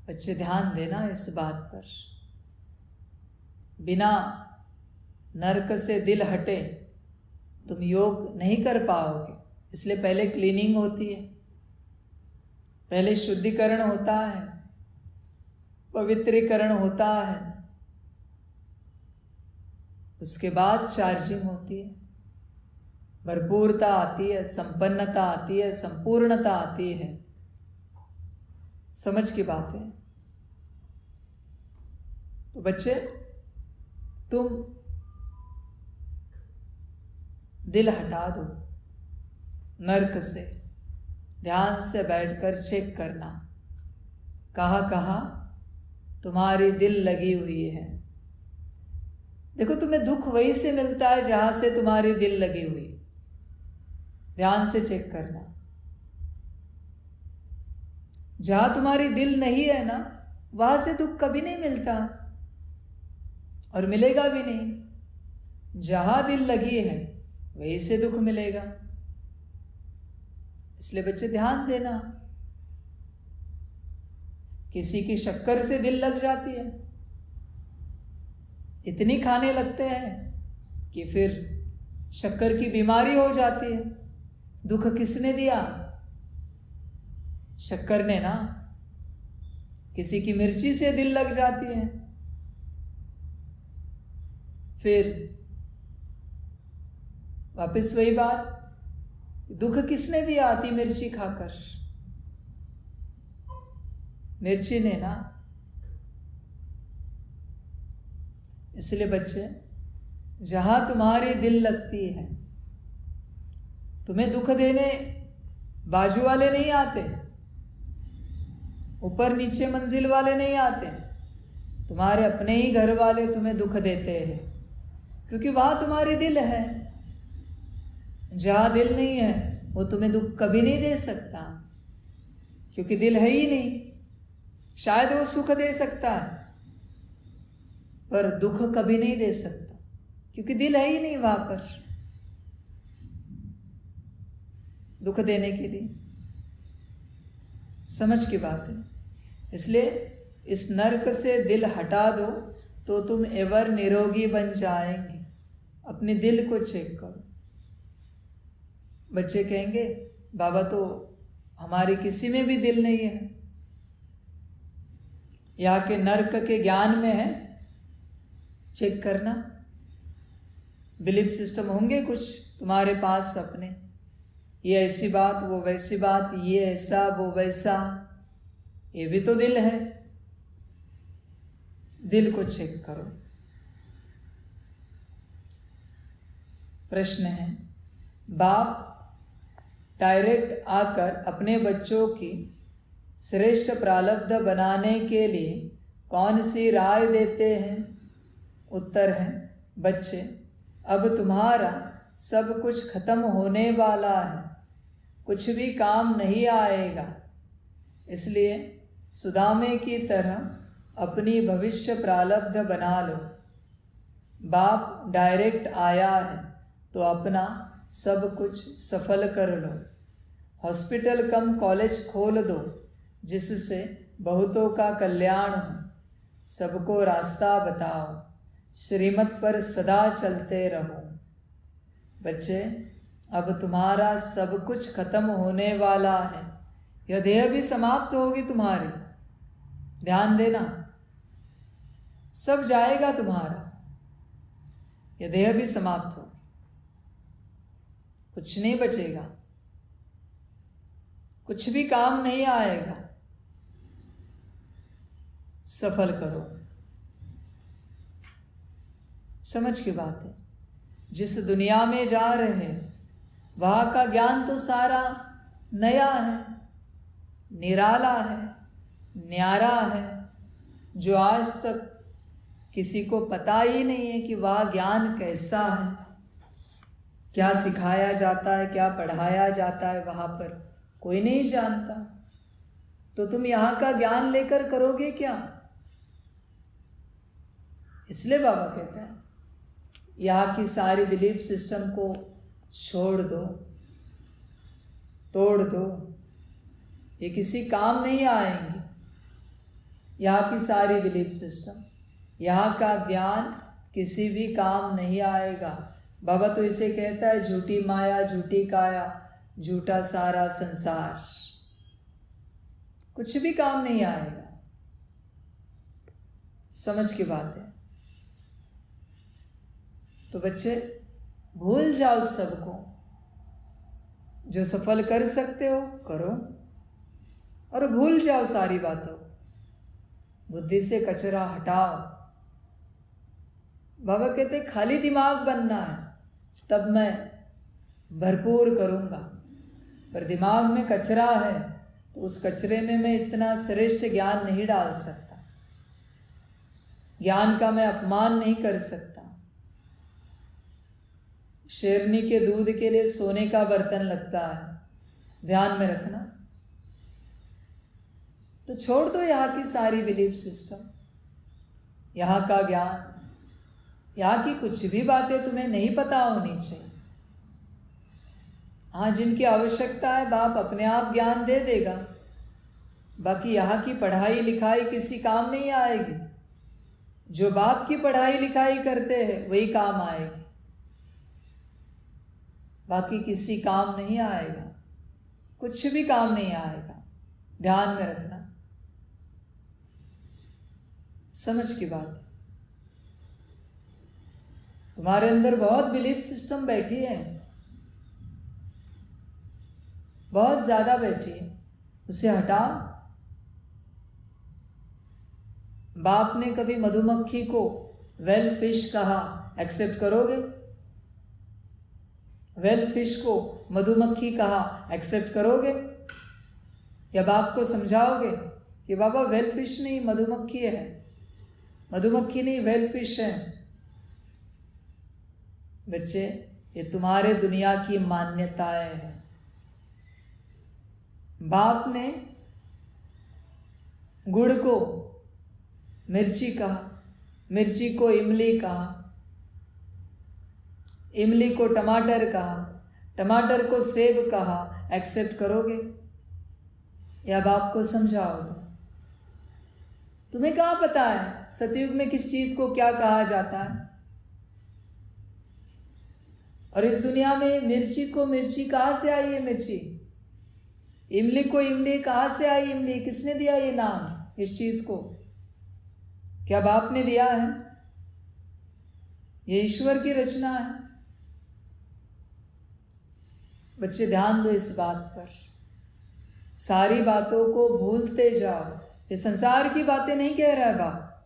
Speaker 1: बच्चे ध्यान देना इस बात पर। बिना नरक से दिल हटे तुम योग नहीं कर पाओगे। इसलिए पहले क्लीनिंग होती है, पहले शुद्धिकरण होता है, पवित्रीकरण होता है, उसके बाद चार्जिंग होती है, भरपूरता आती है, संपन्नता आती है, संपूर्णता आती है। समझ की बात है। तो बच्चे तुम दिल हटा दो नरक से। ध्यान से बैठकर चेक करना, कहाँ कहाँ तुम्हारी दिल लगी हुई है। देखो तुम्हें दुख वहीं से मिलता है जहां से तुम्हारी दिल लगी हुई। ध्यान से चेक करना, जहां तुम्हारी दिल नहीं है ना, वहां से दुख कभी नहीं मिलता और मिलेगा भी नहीं। जहां दिल लगी है वहीं से दुख मिलेगा। इसलिए बच्चे ध्यान देना, किसी की शक्कर से दिल लग जाती है, इतनी खाने लगते हैं कि फिर शक्कर की बीमारी हो जाती है। दुख किसने दिया? शक्कर ने ना। किसी की मिर्ची से दिल लग जाती है, फिर वापस वही बात, दुख किसने दिया? आती मिर्ची खाकर, मिर्ची ने ना। इसलिए बच्चे जहां तुम्हारी दिल लगती है, तुम्हें दुख देने बाजू वाले नहीं आते, ऊपर नीचे मंजिल वाले नहीं आते, तुम्हारे अपने ही घर वाले तुम्हें दुख देते हैं, क्योंकि वहां तुम्हारी दिल है। जहां दिल नहीं है वो तुम्हें दुख कभी नहीं दे सकता, क्योंकि दिल है ही नहीं। शायद वो सुख दे सकता है पर दुख कभी नहीं दे सकता, क्योंकि दिल है ही नहीं वहां पर दुख देने के लिए। समझ की बात है। इसलिए इस नरक से दिल हटा दो तो तुम एवर निरोगी बन जाएंगे। अपने दिल को चेक करो। बच्चे कहेंगे बाबा तो हमारी किसी में भी दिल नहीं है, यहाँ के नरक के ज्ञान में है। चेक करना, बिलीफ सिस्टम होंगे कुछ तुम्हारे पास अपने, ये ऐसी बात, वो वैसी बात, ये ऐसा वो वैसा, ये भी तो दिल है। दिल को चेक करो। प्रश्न है, बाप डायरेक्ट आकर अपने बच्चों की श्रेष्ठ प्रारब्ध बनाने के लिए कौन सी राय देते हैं? उत्तर है, बच्चे अब तुम्हारा सब कुछ खत्म होने वाला है, कुछ भी काम नहीं आएगा, इसलिए सुदामे की तरह अपनी भविष्य प्रारब्ध बना लो। बाप डायरेक्ट आया है तो अपना सब कुछ सफल कर लो। हॉस्पिटल कम कॉलेज खोल दो जिससे बहुतों का कल्याण हो। सबको रास्ता बताओ, श्रीमत पर सदा चलते रहो। बच्चे अब तुम्हारा सब कुछ खत्म होने वाला है, यह देह भी समाप्त होगी तुम्हारी, ध्यान देना, सब जाएगा तुम्हारा, यह देह भी समाप्त होगी, कुछ नहीं बचेगा, कुछ भी काम नहीं आएगा। सफल करो। समझ की बात है, जिस दुनिया में जा रहे हैं वहाँ का ज्ञान तो सारा नया है, निराला है, न्यारा है, जो आज तक किसी को पता ही नहीं है कि वह ज्ञान कैसा है, क्या सिखाया जाता है, क्या पढ़ाया जाता है, वहाँ पर कोई नहीं जानता। तो तुम यहाँ का ज्ञान लेकर करोगे क्या? इसलिए बाबा कहते हैं यहाँ की सारी बिलीफ सिस्टम को छोड़ दो, तोड़ दो, ये किसी काम नहीं आएंगे। यहाँ की सारी बिलीफ सिस्टम, यहाँ का ज्ञान किसी भी काम नहीं आएगा। बाबा तो इसे कहता है झूठी माया, झूठी काया, झूठा सारा संसार, कुछ भी काम नहीं आएगा। समझ की बात है। तो बच्चे भूल जाओ सबको, जो सफल कर सकते हो करो और भूल जाओ सारी बातों, बुद्धि से कचरा हटाओ। बाबा कहते खाली दिमाग बनना है तब मैं भरपूर करूँगा, पर दिमाग में कचरा है तो उस कचरे में मैं इतना श्रेष्ठ ज्ञान नहीं डाल सकता, ज्ञान का मैं अपमान नहीं कर सकता। शेरनी के दूध के लिए सोने का बर्तन लगता है, ध्यान में रखना। तो छोड़ दो यहाँ की सारी बिलीफ सिस्टम, यहाँ का ज्ञान, यहाँ की कुछ भी बातें तुम्हें नहीं पता होनी चाहिए। हाँ, जिनकी आवश्यकता है बाप अपने आप ज्ञान दे देगा, बाकी यहाँ की पढ़ाई लिखाई किसी काम नहीं आएगी। जो बाप की पढ़ाई लिखाई करते हैं वही काम आएगी, बाकी किसी काम नहीं आएगा, कुछ भी काम नहीं आएगा, ध्यान में रखना। समझ की बात है। तुम्हारे अंदर बहुत बिलीफ सिस्टम बैठी है, बहुत ज्यादा बैठी है, उसे हटाओ। बाप ने कभी मधुमक्खी को वेल फिश कहा, एक्सेप्ट करोगे? वेल फिश को मधुमक्खी कहा, एक्सेप्ट करोगे? या बाप को समझाओगे कि बाबा वेल फिश नहीं मधुमक्खी है, मधुमक्खी नहीं वेल फिश है? बच्चे ये तुम्हारे दुनिया की मान्यताएं हैं। बाप ने गुड़ को मिर्ची कहा, मिर्ची को इमली कहा, इमली को टमाटर कहा, टमाटर को सेब कहा, एक्सेप्ट करोगे या बाप को समझाओगे? तुम्हें क्या पता है सतयुग में किस चीज को क्या कहा जाता है? और इस दुनिया में मिर्ची को मिर्ची कहाँ से आई है? मिर्ची, इमली को इमली कहाँ से आई? इमली किसने दिया ये नाम इस चीज को? क्या बाप ने दिया है? ये ईश्वर की रचना है। बच्चे ध्यान दो इस बात पर, सारी बातों को भूलते जाओ। ये संसार की बातें नहीं कह रहा है बाप,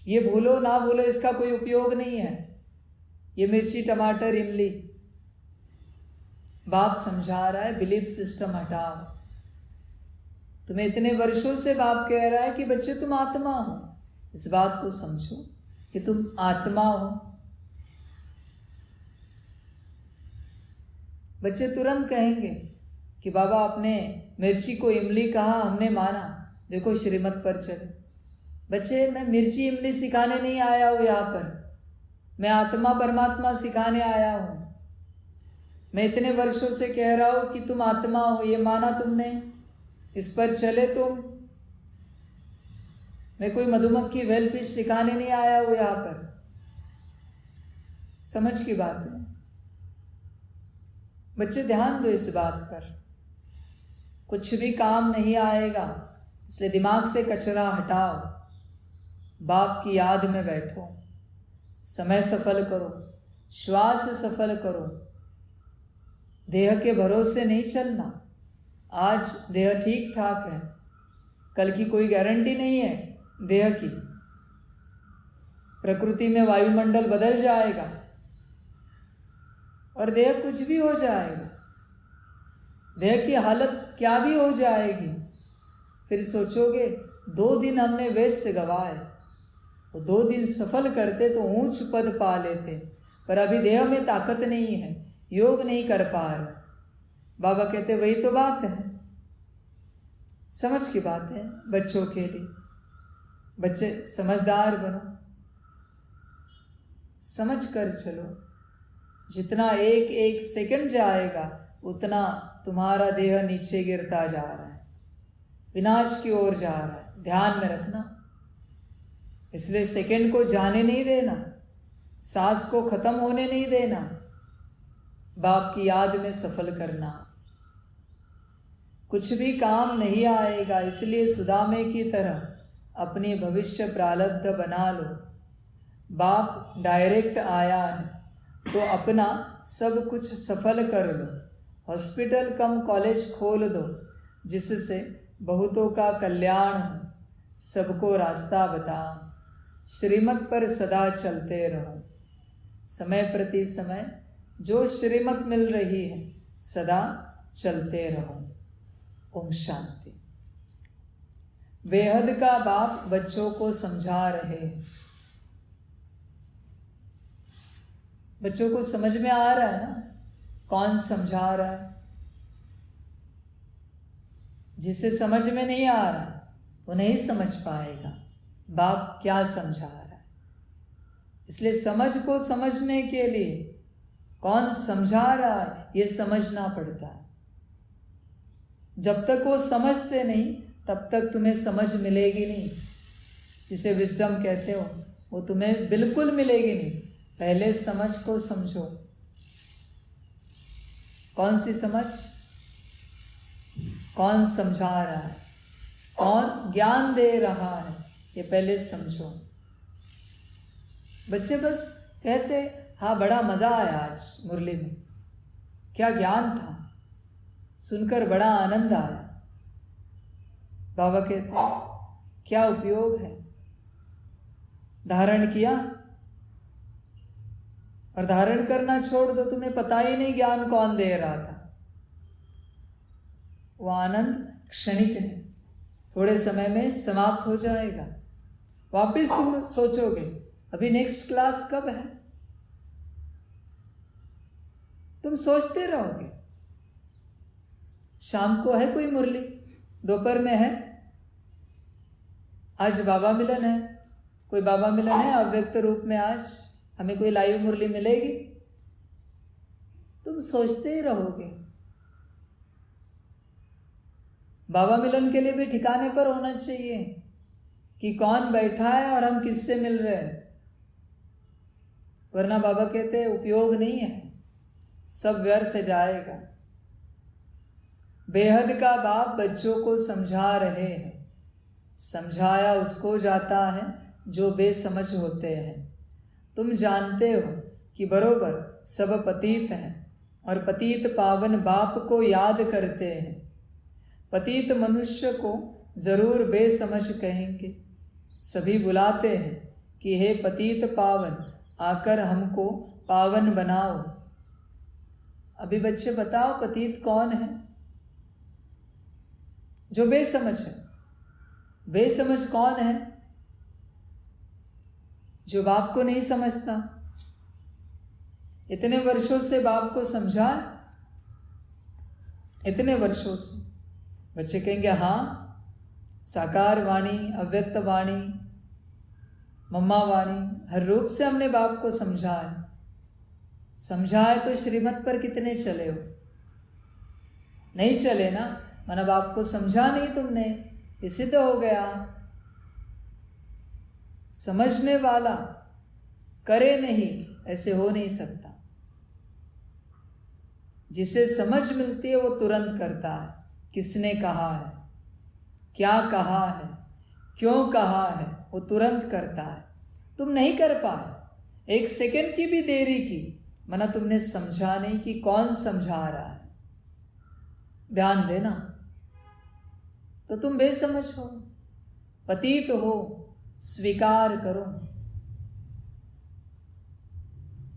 Speaker 1: ये भूलो ना भूलो इसका कोई उपयोग नहीं है। ये मिर्ची टमाटर इमली बाप समझा रहा है बिलीफ सिस्टम हटाओ। तुम्हें इतने वर्षों से बाप कह रहा है कि बच्चे तुम आत्मा हो, इस बात को समझो कि तुम आत्मा हो। बच्चे तुरंत कहेंगे कि बाबा आपने मिर्ची को इमली कहा, हमने माना, देखो श्रीमत पर चले। बच्चे मैं मिर्ची इमली सिखाने नहीं आया हूँ यहाँ पर, मैं आत्मा परमात्मा सिखाने आया हूँ। मैं इतने वर्षों से कह रहा हूँ कि तुम आत्मा हो, ये माना तुमने, इस पर चले तुम। मैं कोई मधुमक्खी वेलफिश सिखाने नहीं आया हूँ यहाँ पर। समझ की बात है बच्चे, ध्यान दो इस बात पर। कुछ भी काम नहीं आएगा, इसलिए दिमाग से कचरा हटाओ, बाप की याद में बैठो, समय सफल करो, श्वास सफल करो। देह के भरोसे नहीं चलना। आज देह ठीक ठाक है, कल की कोई गारंटी नहीं है देह की। प्रकृति में वायुमंडल बदल जाएगा और देह कुछ भी हो जाएगा। देह की हालत क्या भी हो जाएगी। फिर सोचोगे 2 दिन हमने वेस्ट गवाए, वो 2 दिन सफल करते तो ऊंच पद पा लेते, पर अभी देह में ताकत नहीं है, योग नहीं कर पा रहे। बाबा कहते वही तो बात है। समझ की बात है बच्चों के लिए। बच्चे समझदार बनो, समझ कर चलो। जितना एक सेकंड जाएगा उतना तुम्हारा देह नीचे गिरता जा रहा है, विनाश की ओर जा रहा है। ध्यान में रखना। इसलिए सेकंड को जाने नहीं देना, सांस को खत्म होने नहीं देना, बाप की याद में सफल करना। कुछ भी काम नहीं आएगा, इसलिए सुदामे की तरह अपनी भविष्य प्रारब्ध बना लो। बाप डायरेक्ट आया है तो अपना सब कुछ सफल कर लो। हॉस्पिटल कम कॉलेज खोल दो, जिससे बहुतों का कल्याण हो, सबको रास्ता बताओ। श्रीमत पर सदा चलते रहो। समय प्रति समय जो श्रीमत मिल रही है सदा चलते रहो। ओम शांति। बेहद का बाप बच्चों को समझा रहे हैं। बच्चों को समझ में आ रहा है ना कौन समझा रहा है? जिसे समझ में नहीं आ रहा वो नहीं समझ पाएगा बाप क्या समझा रहा है। इसलिए समझ को समझने के लिए कौन समझा रहा है ये समझना पड़ता है। जब तक वो समझते नहीं तब तक तुम्हें समझ मिलेगी नहीं। जिसे विजडम कहते हो वो तुम्हें बिल्कुल मिलेगी नहीं। पहले समझ को समझो। कौन सी समझ? कौन समझा रहा है, कौन ज्ञान दे रहा है, ये पहले समझो। बच्चे बस कहते हाँ बड़ा मज़ा आया आज मुरली में, क्या ज्ञान था, सुनकर बड़ा आनंद आया। बाबा कहते क्या उपयोग है? धारण किया और धारण करना छोड़ दो, तुम्हें पता ही नहीं ज्ञान कौन दे रहा था। वो आनंद क्षणिक है, थोड़े समय में समाप्त हो जाएगा। वापिस तुम सोचोगे अभी नेक्स्ट क्लास कब है, तुम सोचते रहोगे। शाम को है कोई मुरली, दोपहर में है, आज बाबा मिलन है, कोई बाबा मिलन है अव्यक्त रूप में, आज हमें कोई लाइव मुरली मिलेगी, तुम सोचते ही रहोगे। बाबा मिलन के लिए भी ठिकाने पर होना चाहिए कि कौन बैठा है और हम किससे मिल रहे हैं, वरना बाबा कहते हैं उपयोग नहीं है, सब व्यर्थ जाएगा। बेहद का बाप बच्चों को समझा रहे हैं। समझाया उसको जाता है जो बेसमझ होते हैं। तुम जानते हो कि बरोबर सब पतित हैं और पतित पावन बाप को याद करते हैं। पतित मनुष्य को जरूर बेसमझ कहेंगे। सभी बुलाते हैं कि हे पतित पावन, आकर हमको पावन बनाओ। अभी बच्चे बताओ, पतित कौन है? जो बेसमझ है। बेसमझ कौन है? जो बाप को नहीं समझता। इतने वर्षों से बाप को समझा है, इतने वर्षों से। बच्चे कहेंगे हाँ, साकार वाणी, अव्यक्त वाणी, मम्मा वाणी, हर रूप से हमने बाप को समझा है। समझा है तो श्रीमत पर कितने चले हो? नहीं चले ना, माना बाप को समझा नहीं तुमने, ये सिद्ध हो गया। समझने वाला करे नहीं, ऐसे हो नहीं सकता। जिसे समझ मिलती है वो तुरंत करता है। किसने कहा है, क्या कहा है, क्यों कहा है, वो तुरंत करता है। तुम नहीं कर पाए, एक सेकंड की भी देरी की, माना तुमने समझा नहीं कि कौन समझा रहा है। ध्यान देना, तो तुम बेसमझ हो, पतित हो, स्वीकार करो।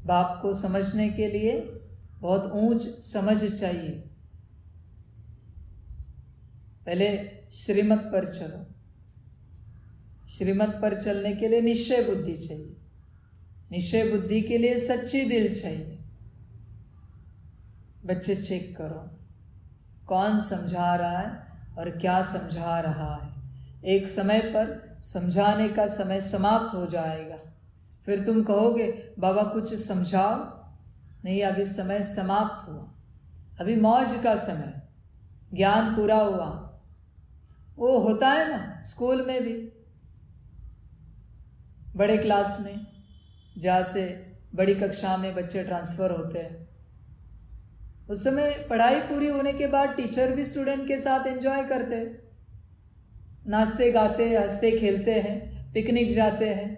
Speaker 1: बाप को समझने के लिए बहुत ऊंच समझ चाहिए। पहले श्रीमत पर चलो। श्रीमत पर चलने के लिए निश्चय बुद्धि चाहिए। निश्चय बुद्धि के लिए सच्ची दिल चाहिए। बच्चे चेक करो कौन समझा रहा है और क्या समझा रहा है। एक समय पर समझाने का समय समाप्त हो जाएगा, फिर तुम कहोगे बाबा कुछ समझाओ। नहीं, अभी समय समाप्त हुआ, अभी मौज का समय, ज्ञान पूरा हुआ। वो होता है ना स्कूल में भी, बड़े क्लास में, जहाँ से बड़ी कक्षा में बच्चे ट्रांसफ़र होते हैं, उस समय पढ़ाई पूरी होने के बाद टीचर भी स्टूडेंट के साथ एंजॉय करते हैं, नाचते गाते हंसते खेलते हैं, पिकनिक जाते हैं।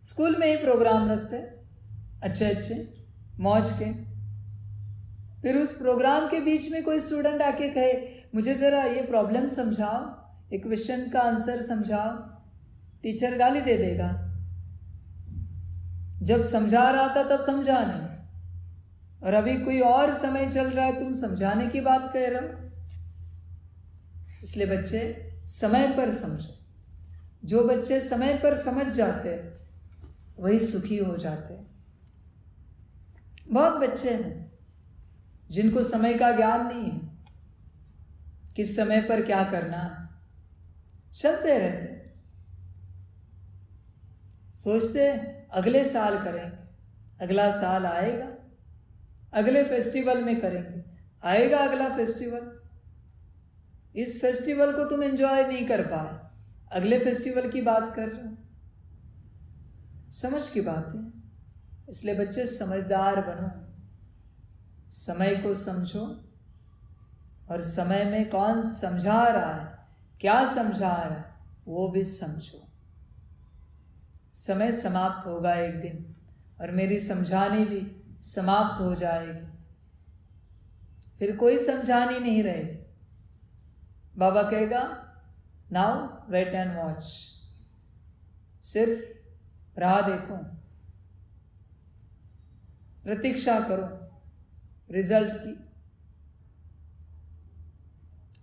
Speaker 1: स्कूल में ही प्रोग्राम रखते हैं अच्छे अच्छे मौज के। फिर उस प्रोग्राम के बीच में कोई स्टूडेंट आके कहे मुझे ज़रा ये प्रॉब्लम समझाओ, एक क्वेश्चन का आंसर समझाओ, टीचर गाली दे देगा। जब समझा रहा था तब समझा नहीं, और अभी कोई और समय चल रहा है, तुम समझाने की बात कह रहे हो। इसलिए बच्चे समय पर समझो। जो बच्चे समय पर समझ जाते हैं वही सुखी हो जाते हैं। बहुत बच्चे हैं जिनको समय का ज्ञान नहीं है, किस समय पर क्या करना है, चलते रहते हैं, सोचते हैं अगले साल करेंगे, अगला साल आएगा, अगले फेस्टिवल में करेंगे, आएगा अगला फेस्टिवल। इस फेस्टिवल को तुम एंजॉय नहीं कर पाए, अगले फेस्टिवल की बात कर रहे हो। समझ की बात है। इसलिए बच्चे समझदार बनो, समय को समझो, और समय में कौन समझा रहा है, क्या समझा रहा है, वो भी समझो। समय समाप्त होगा एक दिन, और मेरी समझानी भी समाप्त हो जाएगी, फिर कोई समझानी नहीं रहेगी। बाबा कहेगा नाउ वेट एंड वॉच, सिर्फ राह देखो, प्रतीक्षा करो रिजल्ट की,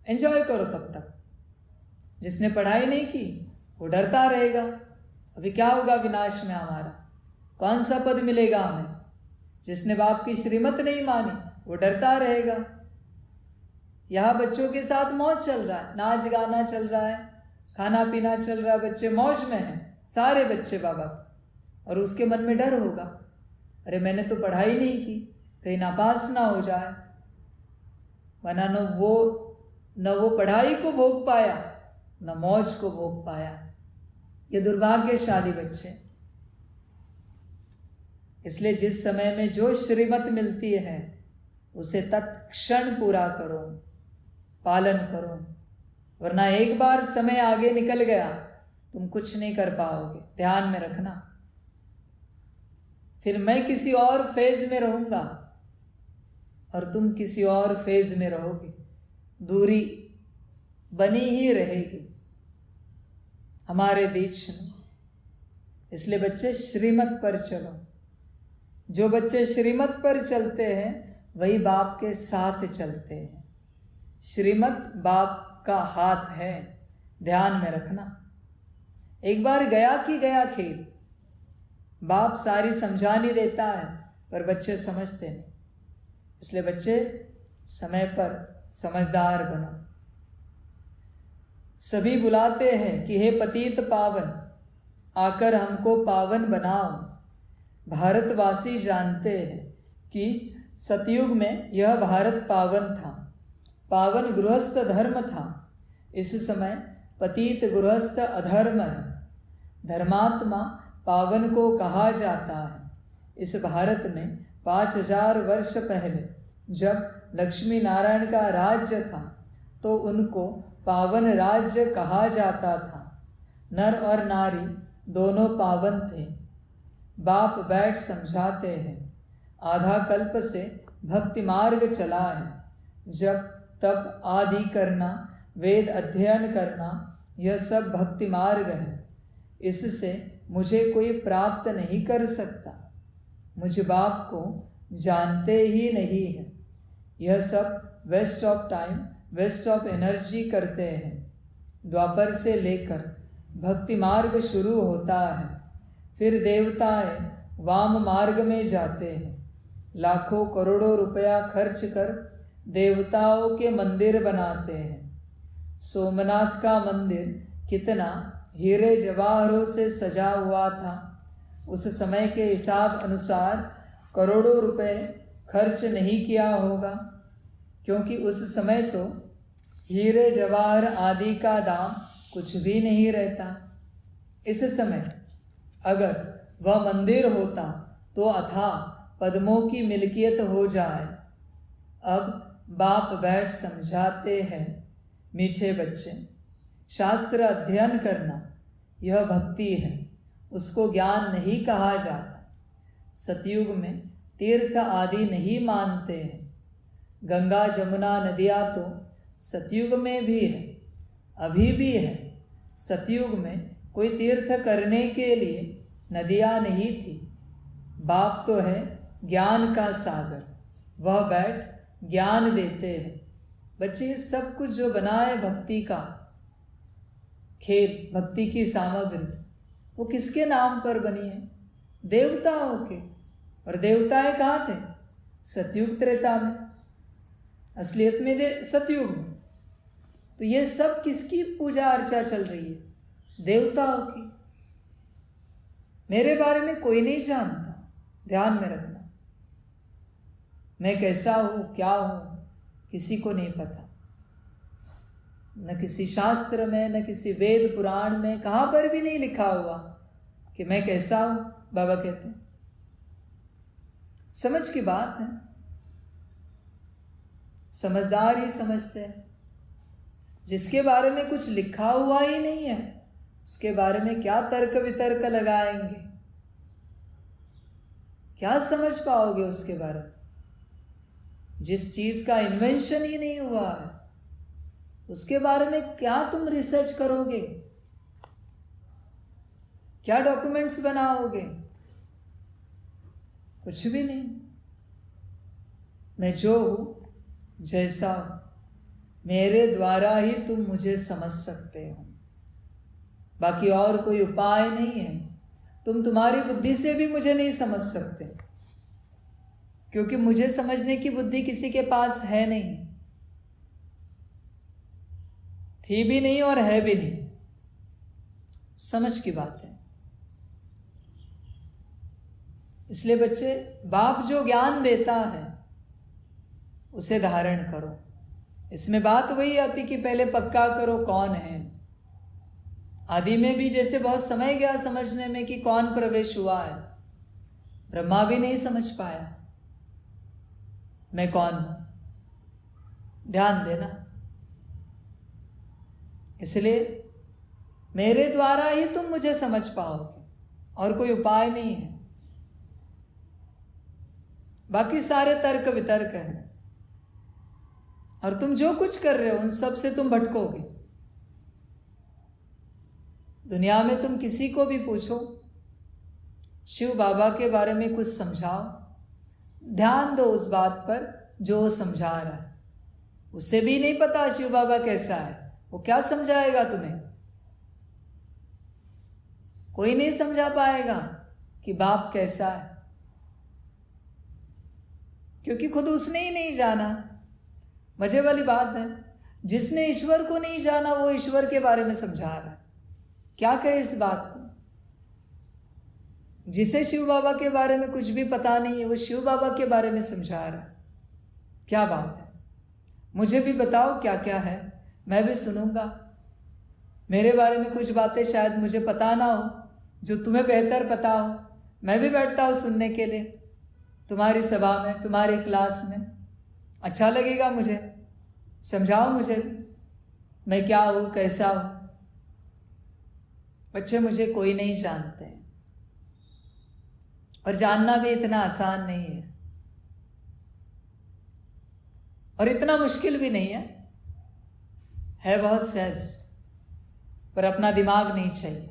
Speaker 1: एंजॉय करो तब तक। जिसने पढ़ाई नहीं की वो डरता रहेगा, अभी क्या होगा विनाश में हमारा, कौन सा पद मिलेगा हमें। जिसने बाप की श्रीमत नहीं मानी वो डरता रहेगा। यहाँ बच्चों के साथ मौज चल रहा है, नाच गाना चल रहा है, खाना पीना चल रहा है, बच्चे मौज में हैं, सारे बच्चे बाबा, और उसके मन में डर होगा, अरे मैंने तो पढ़ाई नहीं की, कहीं नापास ना हो जाए। वरना न वो पढ़ाई को भोग पाया, न मौज को भोग पाया। ये दुर्भाग्यशाली बच्चे। इसलिए जिस समय में जो श्रीमत मिलती है उसे तत्क्षण पूरा करो, पालन करो, वरना एक बार समय आगे निकल गया तुम कुछ नहीं कर पाओगे। ध्यान में रखना, फिर मैं किसी और फेज में रहूंगा और तुम किसी और फेज में रहोगे, दूरी बनी ही रहेगी हमारे बीच में। इसलिए बच्चे श्रीमत पर चलो, जो बच्चे श्रीमत पर चलते हैं वही बाप के साथ चलते हैं। श्रीमत बाप का हाथ है, ध्यान में रखना। एक बार गया कि गया खेल। बाप सारी समझानी देता है पर बच्चे समझते नहीं। इसलिए बच्चे समय पर समझदार बनो। सभी बुलाते हैं कि हे पतित पावन, आकर हमको पावन बनाओ। भारतवासी जानते हैं कि सतयुग में यह भारत पावन था, पावन गृहस्थ धर्म था। इस समय पतित गृहस्थ अधर्म है। धर्मात्मा पावन को कहा जाता है। इस भारत में 5000 वर्ष पहले जब लक्ष्मी नारायण का राज्य था तो उनको पावन राज्य कहा जाता था। नर और नारी दोनों पावन थे। बाप बैठ समझाते हैं। आधा कल्प से भक्ति मार्ग चला है। जब तप आदि करना, वेद अध्ययन करना, यह सब भक्ति मार्ग है। इससे मुझे कोई प्राप्त नहीं कर सकता। मुझ बाप को जानते ही नहीं है। यह सब waste of time, waste of energy करते हैं। द्वापर से लेकर भक्ति मार्ग शुरू होता है। फिर देवताएं वाम मार्ग में जाते हैं। लाखों करोड़ों रुपया खर्च कर देवताओं के मंदिर बनाते हैं। सोमनाथ का मंदिर कितना हीरे जवाहरों से सजा हुआ था। उस समय के हिसाब अनुसार करोड़ों रुपए खर्च नहीं किया होगा, क्योंकि उस समय तो हीरे जवाहर आदि का दाम कुछ भी नहीं रहता। इस समय अगर वह मंदिर होता तो अथाह पद्मों की मिल्कियत हो जाए। अब बाप बैठ समझाते हैं, मीठे बच्चे, शास्त्र अध्ययन करना यह भक्ति है, उसको ज्ञान नहीं कहा जाता। सतयुग में तीर्थ आदि नहीं मानते हैं। गंगा जमुना नदियाँ तो सतयुग में भी है, अभी भी है। सतयुग में कोई तीर्थ करने के लिए नदियाँ नहीं थी। बाप तो है ज्ञान का सागर, वह बैठ ज्ञान देते हैं। बच्चे ये सब कुछ जो बना है भक्ति का खेल, भक्ति की सामग्री, वो किसके नाम पर बनी है? देवताओं के। और देवताएं कहाँ थे? सतयुग त्रेता में, असलियत में सतयुग में। तो ये सब किसकी पूजा अर्चा चल रही है? देवताओं की। मेरे बारे में कोई नहीं जानता, ध्यान में रखना। मैं कैसा हूँ, क्या हूँ, किसी को नहीं पता। न किसी शास्त्र में, न किसी वेद पुराण में, कहाँ पर भी नहीं लिखा हुआ कि मैं कैसा हूँ। बाबा कहते हैं समझ की बात है, समझदार ही समझते हैं। जिसके बारे में कुछ लिखा हुआ ही नहीं है उसके बारे में क्या तर्क वितर्क लगाएंगे? क्या समझ पाओगे उसके बारे में? जिस चीज का इन्वेंशन ही नहीं हुआ है उसके बारे में क्या तुम रिसर्च करोगे? क्या डॉक्यूमेंट्स बनाओगे? कुछ भी नहीं। मैं जो हूं, जैसा हूं, मेरे द्वारा ही तुम मुझे समझ सकते हो। बाकी और कोई उपाय नहीं है। तुम तुम्हारी बुद्धि से भी मुझे नहीं समझ सकते, क्योंकि मुझे समझने की बुद्धि किसी के पास है नहीं, थी भी नहीं और है भी नहीं। समझ की बात है। इसलिए बच्चे, बाप जो ज्ञान देता है उसे धारण करो। इसमें बात वही आती कि पहले पक्का करो कौन है। आदि में भी जैसे बहुत समय गया समझने में कि कौन प्रवेश हुआ है। ब्रह्मा भी नहीं समझ पाया मैं कौन हूं। ध्यान देना। इसलिए मेरे द्वारा ही तुम मुझे समझ पाओगे, और कोई उपाय नहीं है। बाकी सारे तर्क वितर्क हैं, और तुम जो कुछ कर रहे हो उन सब से तुम भटकोगे। दुनिया में तुम किसी को भी पूछो, शिव बाबा के बारे में कुछ समझाओ, ध्यान दो उस बात पर जो वो समझा रहा है। उसे भी नहीं पता शिव बाबा कैसा है, वो क्या समझाएगा तुम्हें? कोई नहीं समझा पाएगा कि बाप कैसा है, क्योंकि खुद उसने ही नहीं जाना। मजे वाली बात है, जिसने ईश्वर को नहीं जाना वो ईश्वर के बारे में समझा रहा है। क्या कहे इस बात को? जिसे शिव बाबा के बारे में कुछ भी पता नहीं है वो शिव बाबा के बारे में समझा रहा है। क्या बात है? मुझे भी बताओ क्या क्या है, मैं भी सुनूंगा। मेरे बारे में कुछ बातें शायद मुझे पता ना हो, जो तुम्हें बेहतर पता हो। मैं भी बैठता हूँ सुनने के लिए, तुम्हारी सभा में, तुम्हारी क्लास में। अच्छा लगेगा मुझे, समझाओ मुझे भी, मैं क्या हूँ, कैसा हूँ। बच्चे, मुझे कोई नहीं जानते हैं, और जानना भी इतना आसान नहीं है, और इतना मुश्किल भी नहीं है बहुत सहज। पर अपना दिमाग नहीं चाहिए।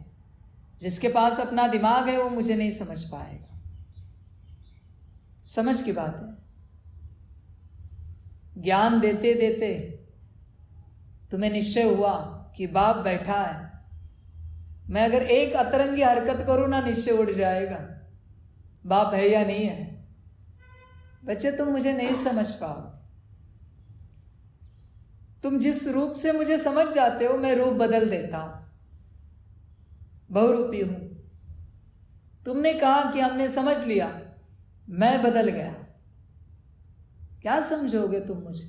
Speaker 1: जिसके पास अपना दिमाग है वो मुझे नहीं समझ पाएगा। समझ की बात है। ज्ञान देते देते तुम्हें निश्चय हुआ कि बाप बैठा है, मैं अगर एक अतरंगी हरकत करूं ना, निश्चय उड़ जाएगा बाप है या नहीं है। बच्चे, तुम मुझे नहीं समझ पाओगे। तुम जिस रूप से मुझे समझ जाते हो, मैं रूप बदल देता हूं, बहुरूपी हूं। तुमने कहा कि हमने समझ लिया, मैं बदल गया। क्या समझोगे तुम मुझे?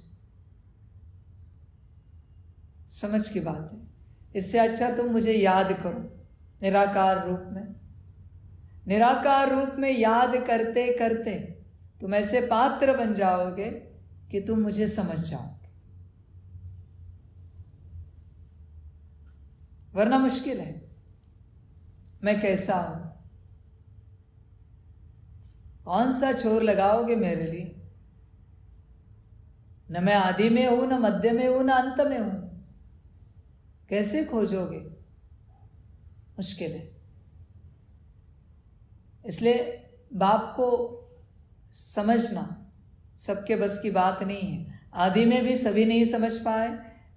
Speaker 1: समझ की बात है। इससे अच्छा तुम मुझे याद करो निराकार रूप में। निराकार रूप में याद करते करते तुम ऐसे पात्र बन जाओगे कि तुम मुझे समझ जाओगे, वरना मुश्किल है। मैं कैसा हूं, कौन सा छोर लगाओगे मेरे लिए? न मैं आदि में हूं, न मध्य में हूं, न अंत में हूं। कैसे खोजोगे? मुश्किल है। इसलिए बाप को समझना सबके बस की बात नहीं है। आदि में भी सभी नहीं समझ पाए,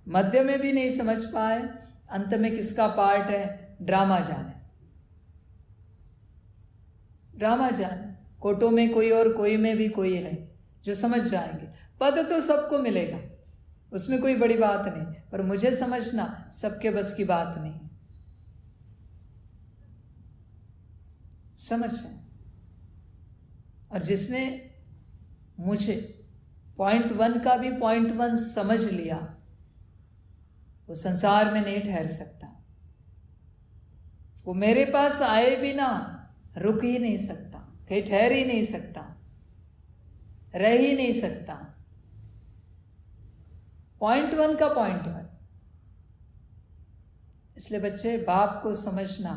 Speaker 1: मध्य में भी नहीं समझ पाए, अंत में किसका पार्ट है ड्रामा जाने। ड्रामा जाने, कोटों में कोई और कोई में भी कोई है जो समझ जाएंगे। पद तो सबको मिलेगा, उसमें कोई बड़ी बात नहीं, पर मुझे समझना सबके बस की बात नहीं। समझ है। और जिसने मुझे पॉइंट 1 का भी पॉइंट 1 समझ लिया, वो संसार में नहीं ठहर सकता। वो मेरे पास आए बिना रुक ही नहीं सकता, कहीं ठहर ही नहीं सकता, रह ही नहीं सकता। पॉइंट 1 का पॉइंट 1। इसलिए बच्चे, बाप को समझना,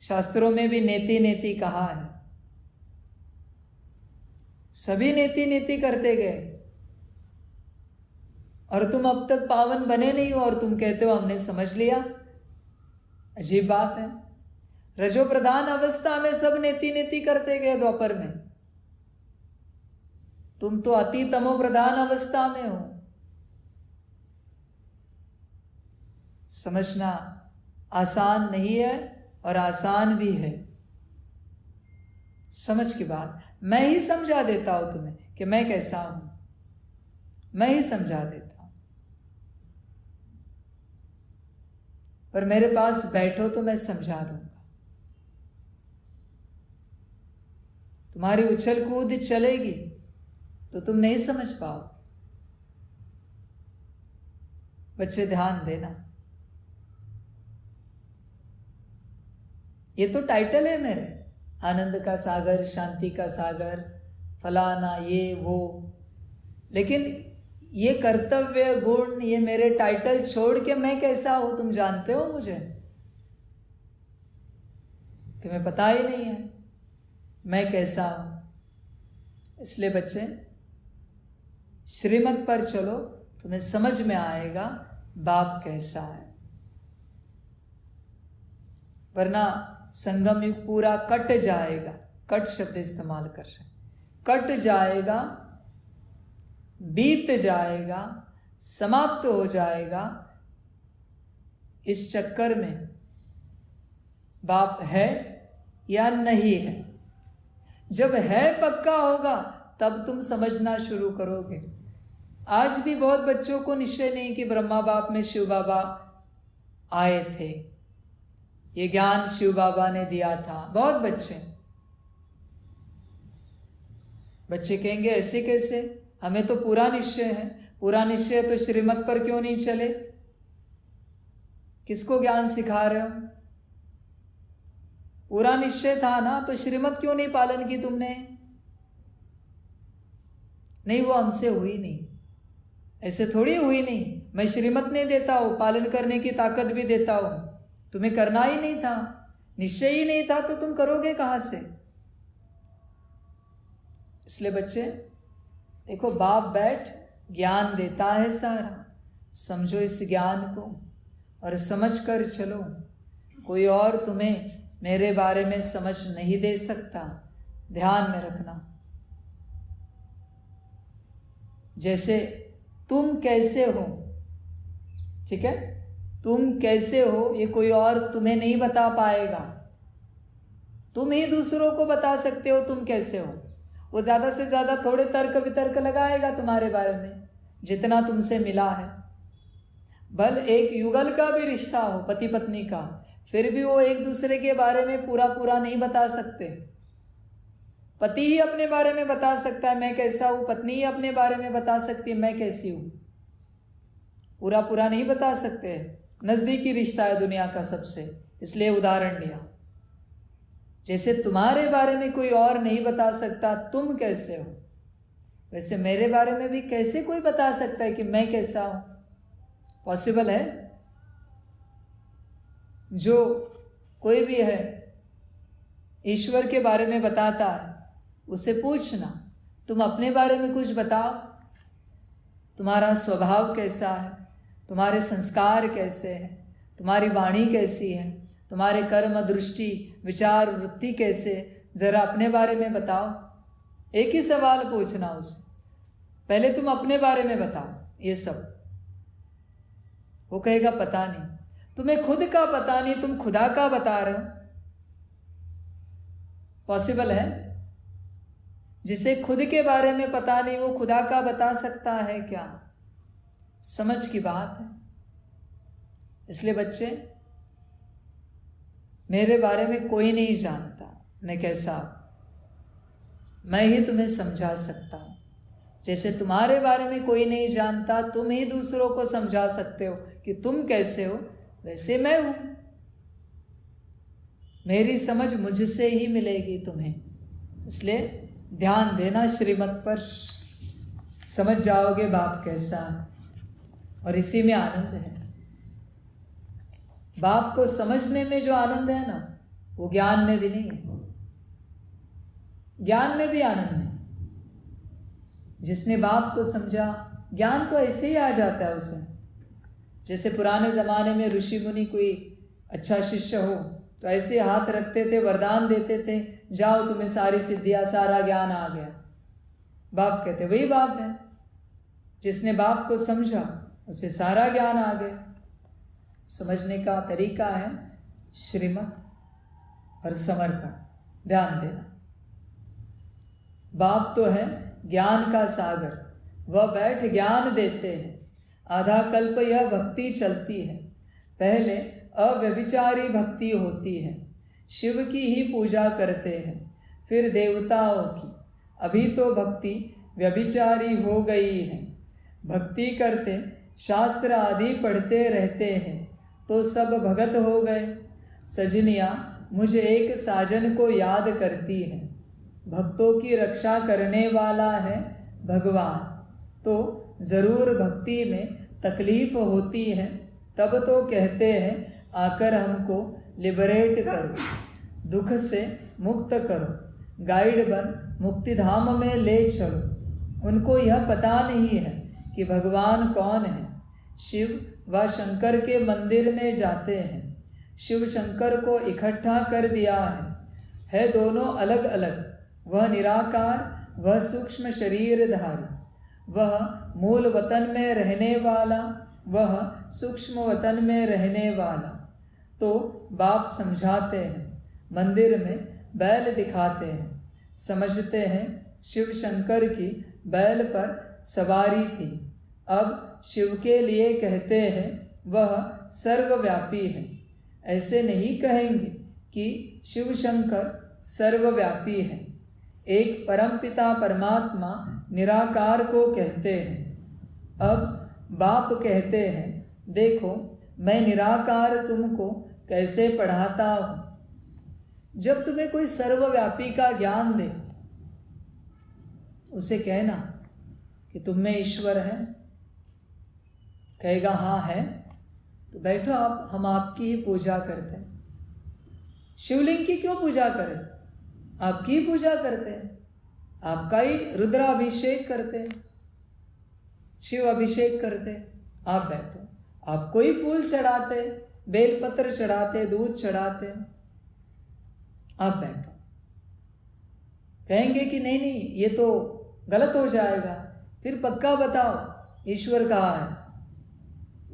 Speaker 1: शास्त्रों में भी नेति नेति कहा है। सभी नेति नेति करते गए, और तुम अब तक पावन बने नहीं हो, और तुम कहते हो हमने समझ लिया। अजीब बात है। रजो प्रधान अवस्था में सब नेति नेति करते गए द्वापर में, तुम तो अति तमो प्रधान अवस्था में हो। समझना आसान नहीं है और आसान भी है। समझ की बात। मैं ही समझा देता हूं तुम्हें कि मैं कैसा हूं, मैं ही समझा देता हूं। पर मेरे पास बैठो तो मैं समझा दूंगा। तुम्हारी उछल कूद चलेगी तो तुम नहीं समझ पाओगे। बच्चे, ध्यान देना, ये तो टाइटल है मेरे, आनंद का सागर, शांति का सागर, फलाना ये वो। लेकिन ये कर्तव्य गुण, ये मेरे टाइटल छोड़ के मैं कैसा हूं तुम जानते हो मुझे? तुम्हें पता ही नहीं है मैं कैसा हूं। इसलिए बच्चे, श्रीमत पर चलो, तुम्हें समझ में आएगा बाप कैसा है। वरना संगम युग पूरा कट जाएगा। कट शब्द इस्तेमाल कर रहे हैं। कट जाएगा, बीत जाएगा, समाप्त हो जाएगा। इस चक्कर में बाप है या नहीं है। जब है पक्का होगा तब तुम समझना शुरू करोगे। आज भी बहुत बच्चों को निश्चय नहीं कि ब्रह्मा बाप में शिव बाबा आए थे, ये ज्ञान शिव बाबा ने दिया था। बहुत बच्चे कहेंगे ऐसे कैसे, हमें तो पूरा निश्चय है। पूरा निश्चय तो श्रीमत पर क्यों नहीं चले? किसको ज्ञान सिखा रहे हो? पूरा निश्चय था ना, तो श्रीमत क्यों नहीं पालन की तुमने? नहीं, वो हमसे हुई नहीं, ऐसे थोड़ी हुई नहीं। मैं श्रीमत नहीं देता हूं, पालन करने की ताकत भी देता हूं। तुम्हें करना ही नहीं था, निश्चय ही नहीं था, तो तुम करोगे कहां से? इसलिए बच्चे देखो, बाप बैठ ज्ञान देता है सारा, समझो इस ज्ञान को और समझ कर चलो। कोई और तुम्हें मेरे बारे में समझ नहीं दे सकता, ध्यान में रखना। जैसे तुम कैसे हो, ठीक है, तुम कैसे हो ये कोई और तुम्हें नहीं बता पाएगा। तुम ही दूसरों को बता सकते हो तुम कैसे हो। वो ज़्यादा से ज़्यादा थोड़े तर्क वितर्क लगाएगा तुम्हारे बारे में, जितना तुमसे मिला है। भल एक युगल का भी रिश्ता हो, पति पत्नी का, फिर भी वो एक दूसरे के बारे में पूरा नहीं बता सकते। पति ही अपने बारे में बता सकता है मैं कैसा हूँ, पत्नी ही अपने बारे में बता सकती है मैं कैसी हूँ। पूरा नहीं बता सकते। नज़दीकी रिश्ता है दुनिया का सबसे, इसलिए उदाहरण दिया। जैसे तुम्हारे बारे में कोई और नहीं बता सकता तुम कैसे हो, वैसे मेरे बारे में भी कैसे कोई बता सकता है कि मैं कैसा हूं? पॉसिबल है? जो कोई भी है ईश्वर के बारे में बताता है, उससे पूछना तुम अपने बारे में कुछ बताओ। तुम्हारा स्वभाव कैसा है, तुम्हारे संस्कार कैसे हैं, तुम्हारी वाणी कैसी है, तुम्हारे कर्म दृष्टि विचार वृत्ति कैसे, जरा अपने बारे में बताओ। एक ही सवाल पूछना उससे, पहले तुम अपने बारे में बताओ ये सब। वो कहेगा पता नहीं, तुम्हें खुद का पता नहीं, तुम खुदा का बता रहे हो। पॉसिबल है? जिसे खुद के बारे में पता नहीं वो खुदा का बता सकता है क्या? समझ की बात है। इसलिए बच्चे, मेरे बारे में कोई नहीं जानता मैं कैसा हूं, मैं ही तुम्हें समझा सकता हूं। जैसे तुम्हारे बारे में कोई नहीं जानता, तुम ही दूसरों को समझा सकते हो कि तुम कैसे हो, वैसे मैं हूं। मेरी समझ मुझसे ही मिलेगी तुम्हें। इसलिए ध्यान देना श्रीमत पर, समझ जाओगे बाप कैसा है, और इसी में आनंद है। बाप को समझने में जो आनंद है ना, वो ज्ञान में भी नहीं है। ज्ञान में भी आनंद है। जिसने बाप को समझा, ज्ञान तो ऐसे ही आ जाता है उसे। जैसे पुराने ज़माने में ऋषि मुनि कोई अच्छा शिष्य हो तो ऐसे हाथ रखते थे, वरदान देते थे, जाओ तुम्हें सारी सिद्धियाँ, सारा ज्ञान आ गया। बाप कहते वही बात है, जिसने बाप को समझा उसे सारा ज्ञान आ गया। समझने का तरीका है श्रीमत और समर्पण, ध्यान देना। बाप तो है ज्ञान का सागर, वह बैठ ज्ञान देते हैं। आधा कल्प यह भक्ति चलती है, पहले अव्यभिचारी भक्ति होती है। शिव की ही पूजा करते हैं, फिर देवताओं की। अभी तो भक्ति व्यभिचारी हो गई है। भक्ति करते, शास्त्र आदि पढ़ते रहते हैं, तो सब भगत हो गए। सजनियाँ मुझे एक साजन को याद करती हैं। भक्तों की रक्षा करने वाला है भगवान, तो ज़रूर भक्ति में तकलीफ होती है। तब तो कहते हैं आकर हमको लिबरेट करो, दुख से मुक्त करो, गाइड बन मुक्ति धाम में ले चलो। उनको यह पता नहीं है कि भगवान कौन है। शिव व शंकर के मंदिर में जाते हैं। शिव शंकर को इकट्ठा कर दिया है दोनों अलग अलग। वह निराकार वह सूक्ष्म शरीरधारी, वह मूल वतन में रहने वाला, वह सूक्ष्म वतन में रहने वाला। तो बाप समझाते हैं, मंदिर में बैल दिखाते हैं, समझते हैं शिव शंकर की बैल पर सवारी थी। अब शिव के लिए कहते हैं वह सर्वव्यापी है। ऐसे नहीं कहेंगे कि शिव शंकर सर्वव्यापी है। एक परमपिता परमात्मा निराकार को कहते हैं। अब बाप कहते हैं, देखो मैं निराकार तुमको कैसे पढ़ाता हूँ। जब तुम्हें कोई सर्वव्यापी का ज्ञान दे, उसे कहना कि तुम में ईश्वर है। कहेगा हाँ है, तो बैठो आप, हम आपकी ही पूजा करते हैं। शिवलिंग की क्यों पूजा करें? आपकी ही पूजा करते हैं, आपका ही रुद्राभिषेक करते हैं, शिव अभिषेक करते हैं। आप बैठो, आपको ही फूल चढ़ाते, बेलपत्र चढ़ाते, दूध चढ़ाते, आप बैठो। कहेंगे कि नहीं नहीं ये तो गलत हो जाएगा, फिर पक्का बताओ ईश्वर कहाँ है?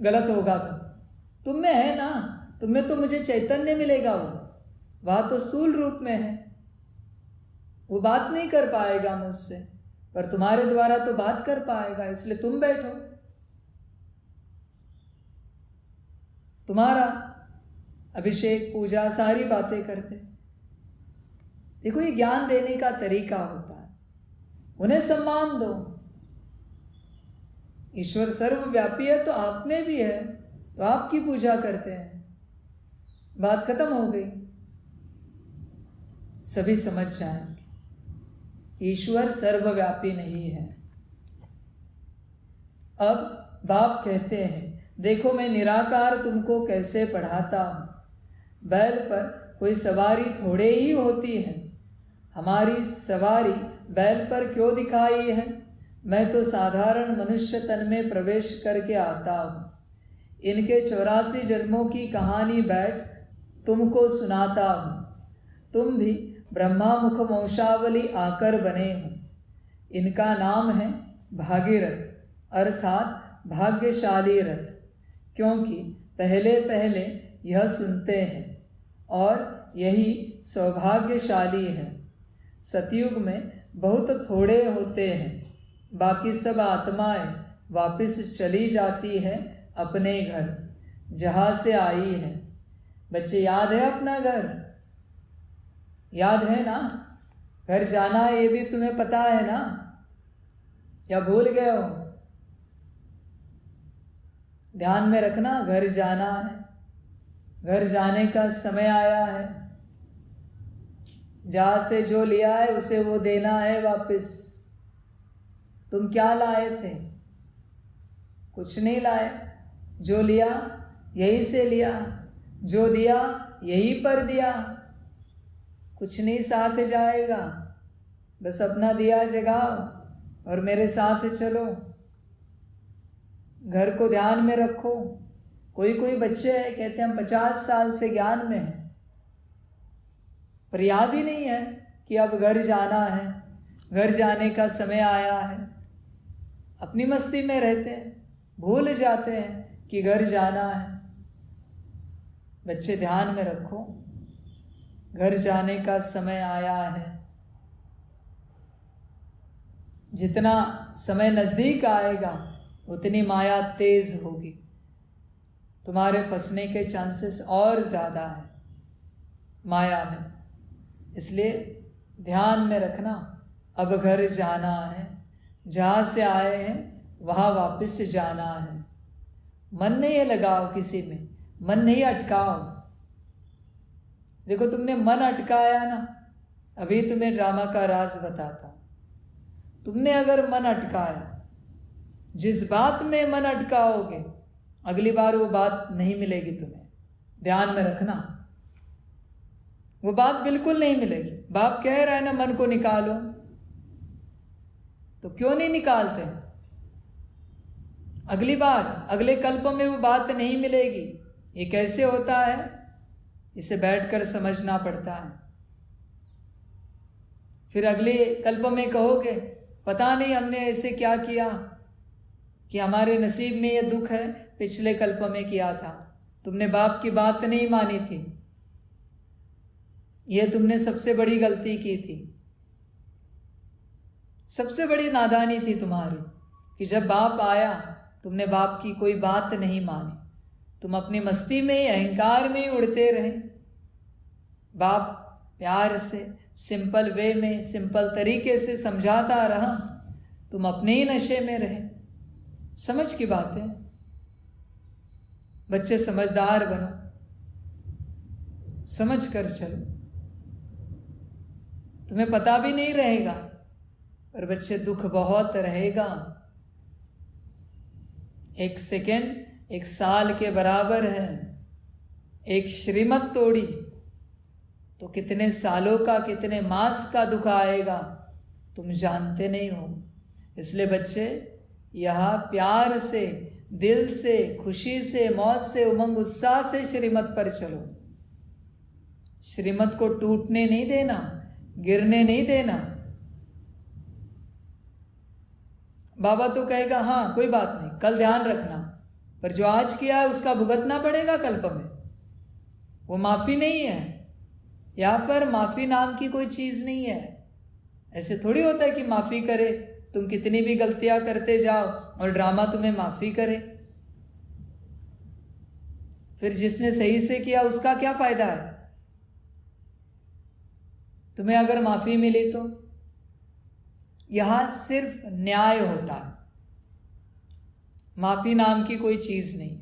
Speaker 1: गलत होगा तो तुम में है ना, तुम में तो मुझे चैतन्य मिलेगा, वो वहाँ तो स्थूल रूप में है, वो बात नहीं कर पाएगा मुझसे, पर तुम्हारे द्वारा तो बात कर पाएगा, इसलिए तुम बैठो, तुम्हारा अभिषेक पूजा सारी बातें करते। देखो ये ज्ञान देने का तरीका होता है, उन्हें सम्मान दो। ईश्वर सर्वव्यापी है तो आप में भी है, तो आपकी पूजा करते हैं, बात खत्म हो गई। सभी समझ जाएंगे ईश्वर सर्वव्यापी नहीं है। अब बाप कहते हैं, देखो मैं निराकार तुमको कैसे पढ़ाता हूँ। बैल पर कोई सवारी थोड़े ही होती है, हमारी सवारी बैल पर क्यों दिखाई है? मैं तो साधारण मनुष्य तन में प्रवेश करके आता हूँ। इनके 84 जन्मों की कहानी बैठ तुमको सुनाता हूँ। तुम भी ब्रह्मा मुख वंशावली आकर बने हो। इनका नाम है भागीरथ, अर्थात भाग्यशाली रथ, क्योंकि पहले पहले यह सुनते हैं और यही सौभाग्यशाली है। सतयुग में बहुत थोड़े होते हैं, बाकी सब आत्माएं वापस चली जाती हैं अपने घर जहाँ से आई है। बच्चे याद है अपना घर? याद है ना? घर जाना है ये भी तुम्हें पता है ना, या भूल गए हो? ध्यान में रखना, घर जाना है, घर जाने का समय आया है। जहाँ से जो लिया है उसे वो देना है वापस। तुम क्या लाए थे? कुछ नहीं लाए, जो लिया यहीं से लिया, जो दिया यहीं पर दिया, कुछ नहीं साथ जाएगा। बस अपना दिया जगाओ और मेरे साथ चलो। घर को ध्यान में रखो। कोई कोई बच्चे हैं कहते हैं हम 50 साल से ज्ञान में हैं, पर याद ही नहीं है कि अब घर जाना है, घर जाने का समय आया है। अपनी मस्ती में रहते हैं, भूल जाते हैं कि घर जाना है। बच्चे ध्यान में रखो, घर जाने का समय आया है। जितना समय नज़दीक आएगा उतनी माया तेज होगी, तुम्हारे फंसने के चांसेस और ज़्यादा है माया में। इसलिए ध्यान में रखना, अब घर जाना है, जहाँ से आए हैं वहाँ वापस से जाना है। मन नहीं लगाओ किसी में, मन नहीं अटकाओ। देखो तुमने मन अटकाया ना, अभी तुम्हें ड्रामा का राज बताता हूँ। तुमने अगर मन अटकाया, जिस बात में मन अटकाओगे अगली बार वो बात नहीं मिलेगी तुम्हें। ध्यान में रखना, वो बात बिल्कुल नहीं मिलेगी। बाप कह रहा है ना मन को निकालो, तो क्यों नहीं निकालते? अगली बार, अगले कल्प में वो बात नहीं मिलेगी। ये कैसे होता है, इसे बैठकर समझना पड़ता है। फिर अगले कल्प में कहोगे पता नहीं हमने ऐसे क्या किया कि हमारे नसीब में ये दुख है, पिछले कल्प में किया था, तुमने बाप की बात नहीं मानी थी, ये तुमने सबसे बड़ी गलती की थी, सबसे बड़ी नादानी थी तुम्हारी कि जब बाप आया तुमने बाप की कोई बात नहीं मानी, तुम अपनी मस्ती में अहंकार में उड़ते रहे। बाप प्यार से सिंपल वे में सिंपल तरीके से समझाता रहा, तुम अपने ही नशे में रहे। समझ की बात है, बच्चे समझदार बनो, समझ कर चलो, तुम्हें पता भी नहीं रहेगा पर बच्चे दुख बहुत रहेगा। एक सेकेंड एक साल के बराबर है। एक श्रीमत तोड़ी तो कितने सालों का कितने मास का दुख आएगा तुम जानते नहीं हो। इसलिए बच्चे यहाँ प्यार से, दिल से, खुशी से, मौज से, उमंग उत्साह से श्रीमत पर चलो। श्रीमत को टूटने नहीं देना, गिरने नहीं देना। बाबा तो कहेगा हाँ कोई बात नहीं, कल ध्यान रखना, पर जो आज किया है उसका भुगतना पड़ेगा कल्प में। वो माफ़ी नहीं है, यहाँ पर माफ़ी नाम की कोई चीज़ नहीं है। ऐसे थोड़ी होता है कि माफ़ी करे, तुम कितनी भी गलतियां करते जाओ और ड्रामा तुम्हें माफ़ी करे। फिर जिसने सही से किया उसका क्या फ़ायदा है? तुम्हें अगर माफ़ी मिली तो यहाँ सिर्फ न्याय होता है, माफ़ी नाम की कोई चीज़ नहीं।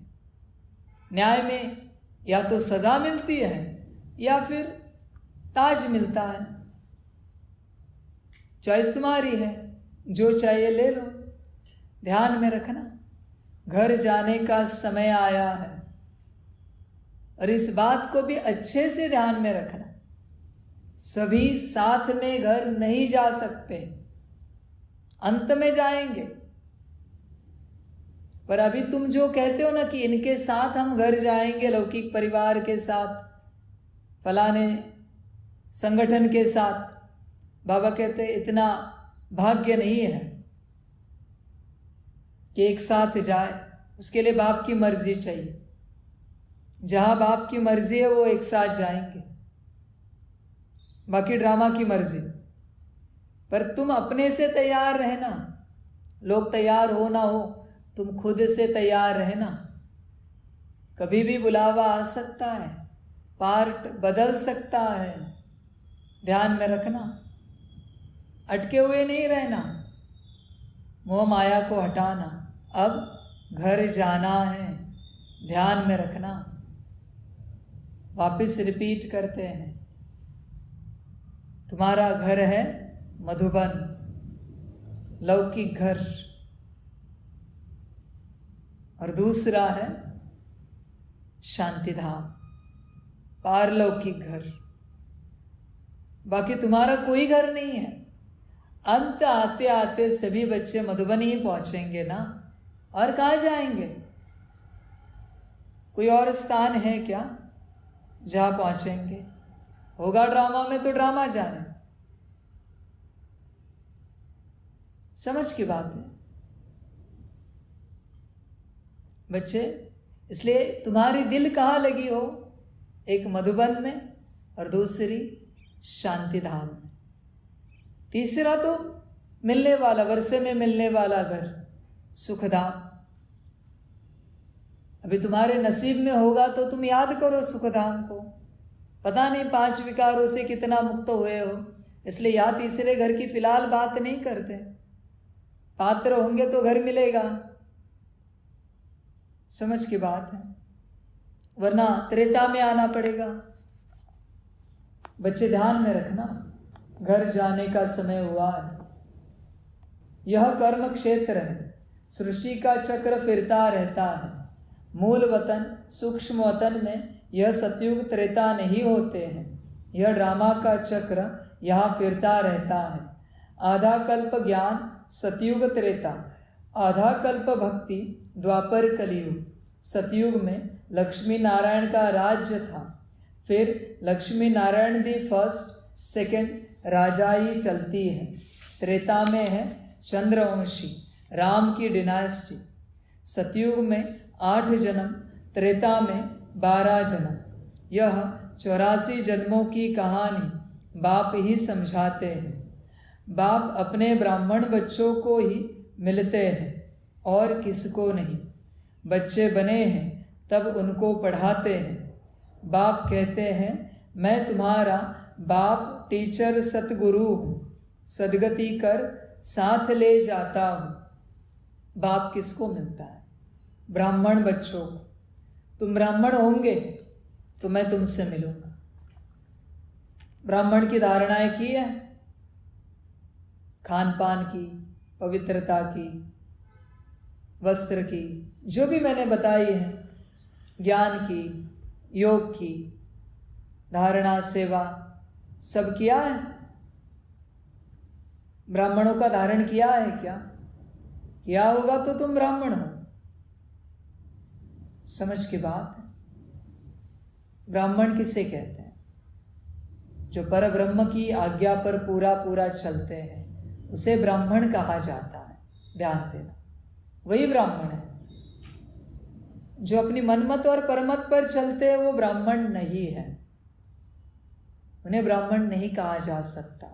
Speaker 1: न्याय में या तो सज़ा मिलती है या फिर ताज मिलता है। चॉइस तुम्हारी है, जो चाहिए ले लो। ध्यान में रखना, घर जाने का समय आया है, और इस बात को भी अच्छे से ध्यान में रखना। सभी साथ में घर नहीं जा सकते, अंत में जाएंगे। पर अभी तुम जो कहते हो ना कि इनके साथ हम घर जाएंगे, लौकिक परिवार के साथ, फलाने संगठन के साथ, बाबा कहते इतना भाग्य नहीं है कि एक साथ जाए। उसके लिए बाप की मर्जी चाहिए। जहां बाप की मर्जी है वो एक साथ जाएंगे, बाकी ड्रामा की मर्जी। पर तुम अपने से तैयार रहना, लोग तैयार हो ना हो, तुम खुद से तैयार रहना। कभी भी बुलावा आ सकता है, पार्ट बदल सकता है, ध्यान में रखना। अटके हुए नहीं रहना, मोह माया को हटाना। अब घर जाना है, ध्यान में रखना। वापस रिपीट करते हैं, तुम्हारा घर है मधुबन, लौकिक घर, और दूसरा है शांतिधाम, पारलौकिक घर। बाकी तुम्हारा कोई घर नहीं है। अंत आते आते सभी बच्चे मधुबन ही पहुंचेंगे ना, और कहाँ जाएंगे? कोई और स्थान है क्या जहाँ पहुंचेंगे? होगा ड्रामा में तो ड्रामा जाने। समझ की बात है बच्चे। इसलिए तुम्हारी दिल कहाँ लगी हो? एक मधुबन में और दूसरी शांतिधाम में। तीसरा तो मिलने वाला, वर्षे में मिलने वाला घर सुखधाम। अभी तुम्हारे नसीब में होगा तो तुम याद करो सुखधाम को। पता नहीं 5 विकारों से कितना मुक्त हुए हो, इसलिए या तीसरे घर की फिलहाल बात नहीं करते। पात्र होंगे तो घर मिलेगा, समझ की बात है, वरना त्रेता में आना पड़ेगा। बच्चे ध्यान में रखना, घर जाने का समय हुआ है। यह कर्म क्षेत्र है, सृष्टि का चक्र फिरता रहता है। मूल वतन सूक्ष्म वतन में यह सतयुग त्रेता नहीं होते हैं। यह ड्रामा का चक्र यहाँ फिरता रहता है। आधा कल्प ज्ञान सतयुग त्रेता, आधा कल्प भक्ति द्वापर कलियुग। सतयुग में लक्ष्मी नारायण का राज्य था, फिर Lakshmi Narayan the first, second, राजाई चलती है। त्रेता में है चंद्रवंशी, राम की डिनास्टी। सतयुग में 8 जन्म, त्रेता में 12 जन्म। यह 84 जन्मों की कहानी बाप ही समझाते हैं। बाप अपने ब्राह्मण बच्चों को ही मिलते हैं और किसको नहीं। बच्चे बने हैं तब उनको पढ़ाते हैं। बाप कहते हैं मैं तुम्हारा बाप टीचर सतगुरु हूँ, सदगति कर साथ ले जाता हूँ। बाप किसको मिलता है? ब्राह्मण बच्चों को। तुम ब्राह्मण होंगे तो मैं तुमसे मिलूंगा। ब्राह्मण की धारणाएं की है, खान पान की, पवित्रता की, वस्त्र की, जो भी मैंने बताई है, ज्ञान की, योग की, धारणा, सेवा, सब किया है। ब्राह्मणों का धारण किया है क्या? किया होगा तो तुम ब्राह्मण हो। समझ की बात है। ब्राह्मण किसे कहते हैं? जो पर ब्रह्म की आज्ञा पर पूरा पूरा चलते हैं, उसे ब्राह्मण कहा जाता है। ध्यान देना, वही ब्राह्मण है। जो अपनी मनमत और परमत पर चलते हैं वो ब्राह्मण नहीं है। उन्हें ब्राह्मण नहीं कहा जा सकता।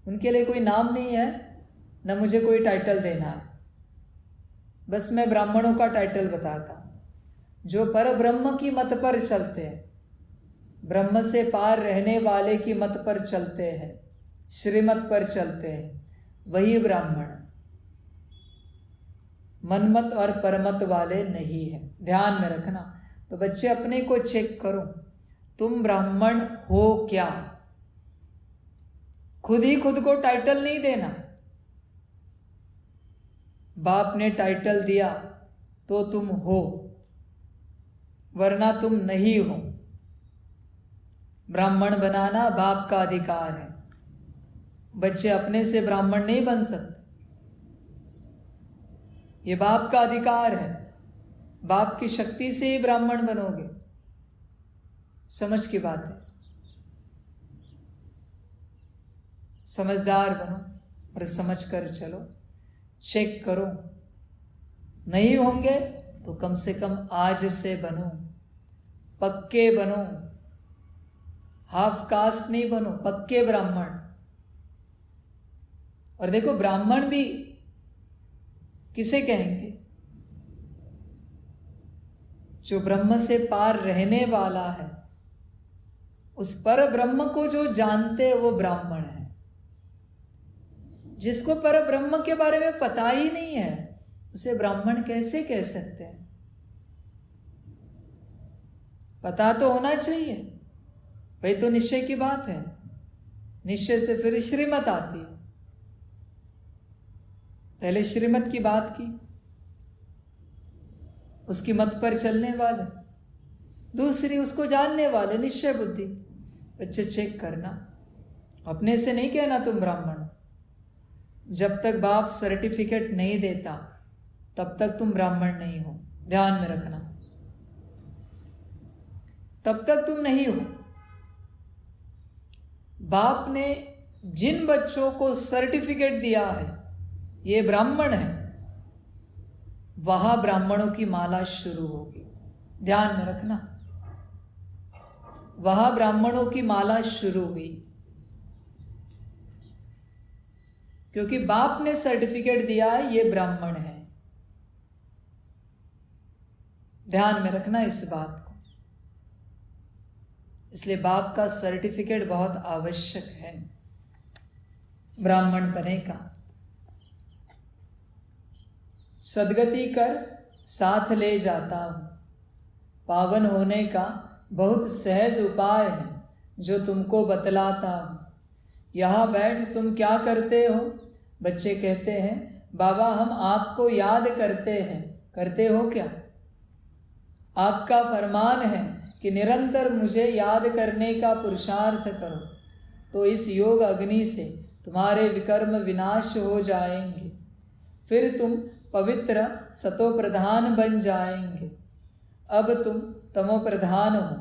Speaker 1: उनके लिए कोई नाम नहीं है, न मुझे कोई टाइटल देना है। बस मैं ब्राह्मणों का टाइटल बताता हूं। जो पर ब्रह्म की मत पर चलते हैं, ब्रह्म से पार रहने वाले की मत पर चलते हैं, श्रीमत पर चलते हैं, वही ब्राह्मण है। मनमत और परमत वाले नहीं है। ध्यान में रखना। तो बच्चे अपने को चेक करो, तुम ब्राह्मण हो क्या? खुद ही खुद को टाइटल नहीं देना। बाप ने टाइटल दिया तो तुम हो, वरना तुम नहीं हो। ब्राह्मण बनाना बाप का अधिकार है। बच्चे अपने से ब्राह्मण नहीं बन सकते। ये बाप का अधिकार है। बाप की शक्ति से ही ब्राह्मण बनोगे। समझ की बात है। समझदार बनो और समझ कर चलो। चेक करो, नहीं होंगे तो कम से कम आज से बनो, पक्के बनो। हाफ कास्ट नहीं बनो, पक्के ब्राह्मण। और देखो, ब्राह्मण भी किसे कहेंगे? जो ब्रह्म से पार रहने वाला है, उस पर ब्रह्म को जो जानते हैं वो ब्राह्मण है। जिसको पर ब्रह्म के बारे में पता ही नहीं है, उसे ब्राह्मण कैसे कह सकते हैं? पता तो होना चाहिए। वही तो निश्चय की बात है। निश्चय से फिर श्रीमत आती है। पहले श्रीमत की बात की, उसकी मत पर चलने वाले। दूसरी उसको जानने वाले, निश्चय बुद्धि। बच्चे चेक करना, अपने से नहीं कहना तुम ब्राह्मण। जब तक बाप सर्टिफिकेट नहीं देता तब तक तुम ब्राह्मण नहीं हो। ध्यान में रखना, तब तक तुम नहीं हो। बाप ने जिन बच्चों को सर्टिफिकेट दिया है ये ब्राह्मण है, वहां ब्राह्मणों की माला शुरू होगी। ध्यान में रखना, वहां ब्राह्मणों की माला शुरू हुई, क्योंकि बाप ने सर्टिफिकेट दिया है ये ब्राह्मण है। ध्यान में रखना इस बात को। इसलिए बाप का सर्टिफिकेट बहुत आवश्यक है ब्राह्मण बने का। सदगति कर साथ ले जाता हूं, पावन होने का बहुत सहज उपाय है जो तुमको बतलाता हूं। यहाँ बैठ तुम क्या करते हो? बच्चे कहते हैं बाबा हम आपको याद करते हैं। करते हो क्या? आपका फरमान है कि निरंतर मुझे याद करने का पुरुषार्थ करो, तो इस योग अग्नि से तुम्हारे विकर्म विनाश हो जाएंगे। फिर तुम पवित्र सतो प्रधान बन जाएंगे। अब तुम तमो प्रधान हो,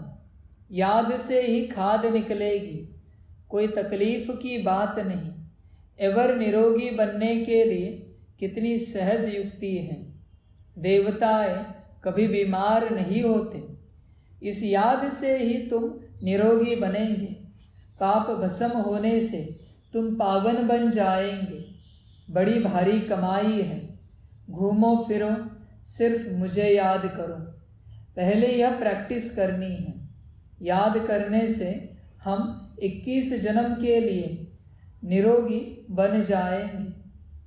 Speaker 1: याद से ही खाद निकलेगी, कोई तकलीफ की बात नहीं। एवर निरोगी बनने के लिए कितनी सहज युक्ति है। देवताएं कभी बीमार नहीं होते, इस याद से ही तुम निरोगी बनेंगे। पाप भस्म होने से तुम पावन बन जाएंगे। बड़ी भारी कमाई है, घूमो फिरो सिर्फ मुझे याद करो। पहले यह प्रैक्टिस करनी है। याद करने से हम 21 जन्म के लिए निरोगी बन जाएंगे।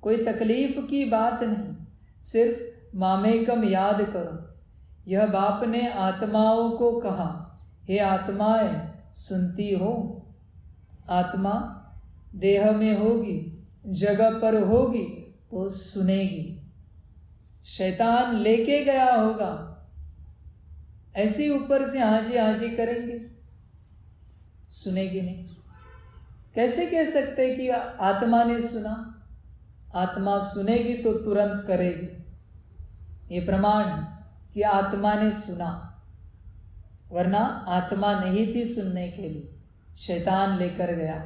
Speaker 1: कोई तकलीफ की बात नहीं, सिर्फ मामेकम याद करो। यह बाप ने आत्माओं को कहा, हे आत्माएं सुनती हो। आत्मा देह में होगी, जगह पर होगी तो सुनेगी। शैतान लेके गया होगा, ऐसे ऊपर से हाजी हाजी करेंगे, सुनेगी नहीं। कैसे कह सकते कि आत्मा ने सुना? आत्मा सुनेगी तो तुरंत करेगी। ये प्रमाण है कि आत्मा ने सुना, वरना आत्मा नहीं थी सुनने के लिए, शैतान लेकर गया।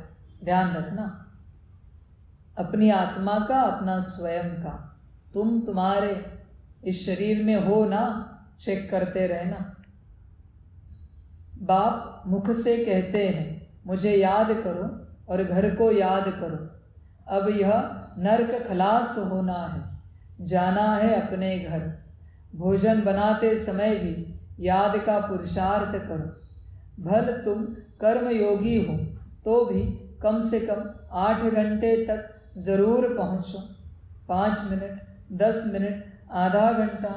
Speaker 1: ध्यान रखना, अपनी आत्मा का, अपना स्वयं का। तुम तुम्हारे इस शरीर में हो ना, चेक करते रहना। बाप मुख से कहते हैं मुझे याद करो और घर को याद करो। अब यह नरक खलास होना है, जाना है अपने घर। भोजन बनाते समय भी याद का पुरुषार्थ करो। भल तुम कर्मयोगी हो तो भी कम से कम 8 घंटे तक ज़रूर पहुँचो। 5 मिनट, 10 मिनट, आधा घंटा,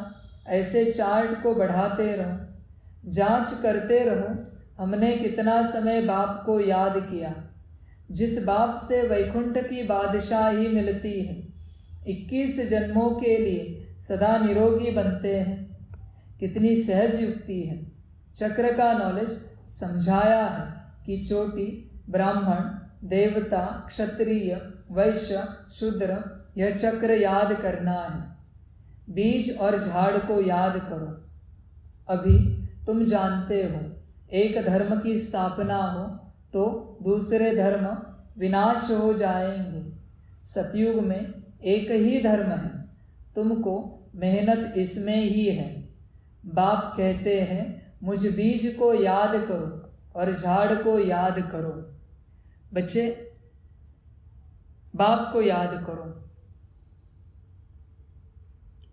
Speaker 1: ऐसे चार्ट को बढ़ाते रहो। जांच करते रहो हमने कितना समय बाप को याद किया। जिस बाप से वैकुंठ की बादशाही मिलती है, 21 जन्मों के लिए सदा निरोगी बनते हैं। कितनी सहज युक्ति है। चक्र का नॉलेज समझाया है कि चोटी, ब्राह्मण, देवता, क्षत्रिय, वैश्य, शूद्र, यह चक्र याद करना है। बीज और झाड़ को याद करो। अभी तुम जानते हो, एक धर्म की स्थापना हो तो दूसरे धर्म विनाश हो जाएंगे। सतयुग में एक ही धर्म है, तुमको मेहनत इसमें ही है। बाप कहते हैं मुझ बीज को याद करो और झाड़ को याद करो। बच्चे, बाप को याद करो,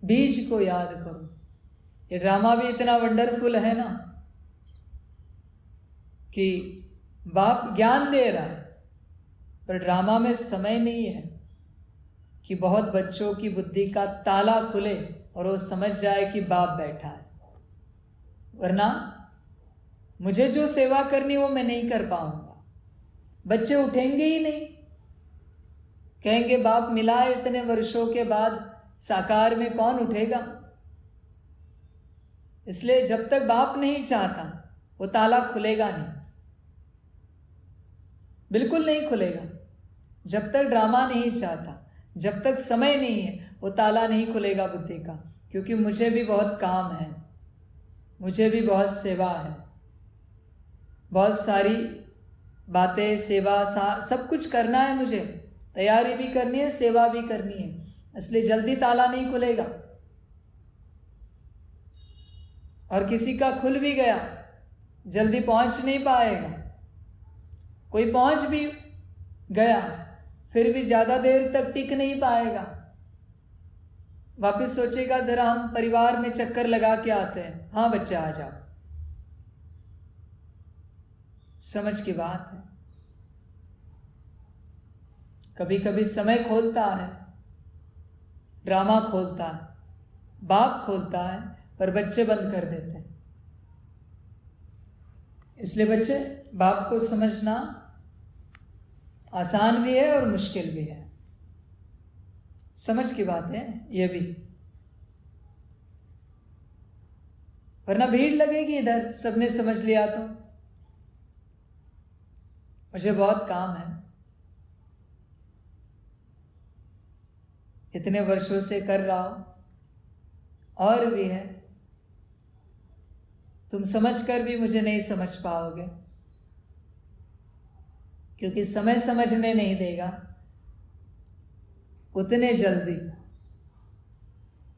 Speaker 1: बीज को याद करो। ये ड्रामा भी इतना वंडरफुल है ना कि बाप ज्ञान दे रहा है, पर ड्रामा में समय नहीं है कि बहुत बच्चों की बुद्धि का ताला खुले और वो समझ जाए कि बाप बैठा है। वरना मुझे जो सेवा करनी वो मैं नहीं कर पाऊंगा। बच्चे उठेंगे ही नहीं, कहेंगे बाप मिला है इतने वर्षों के बाद, साकार में कौन उठेगा। इसलिए जब तक बाप नहीं चाहता वो ताला खुलेगा नहीं, बिल्कुल नहीं खुलेगा। जब तक ड्रामा नहीं चाहता, जब तक समय नहीं है, वो ताला नहीं खुलेगा बुद्धि का। क्योंकि मुझे भी बहुत काम है, मुझे भी बहुत सेवा है, बहुत सारी बातें, सेवा सब कुछ करना है। मुझे तैयारी भी करनी है, सेवा भी करनी है, इसलिए जल्दी ताला नहीं खुलेगा। और किसी का खुल भी गया, जल्दी पहुंच नहीं पाएगा। कोई पहुंच भी गया फिर भी ज़्यादा देर तक टिक नहीं पाएगा। वापस सोचेगा जरा हम परिवार में चक्कर लगा के आते हैं। हाँ बच्चे आ जाओ। समझ की बात है। कभी कभी समय खोलता है, ड्रामा खोलता है, बाप खोलता है, पर बच्चे बंद कर देते हैं। इसलिए बच्चे, बाप को समझना आसान भी है और मुश्किल भी है। समझ की बात है ये भी, वरना भीड़ लगेगी इधर। सबने समझ लिया तो मुझे बहुत काम है, इतने वर्षों से कर रहा हूं, और भी है। तुम समझकर भी मुझे नहीं समझ पाओगे, क्योंकि समय समझने नहीं देगा उतने जल्दी।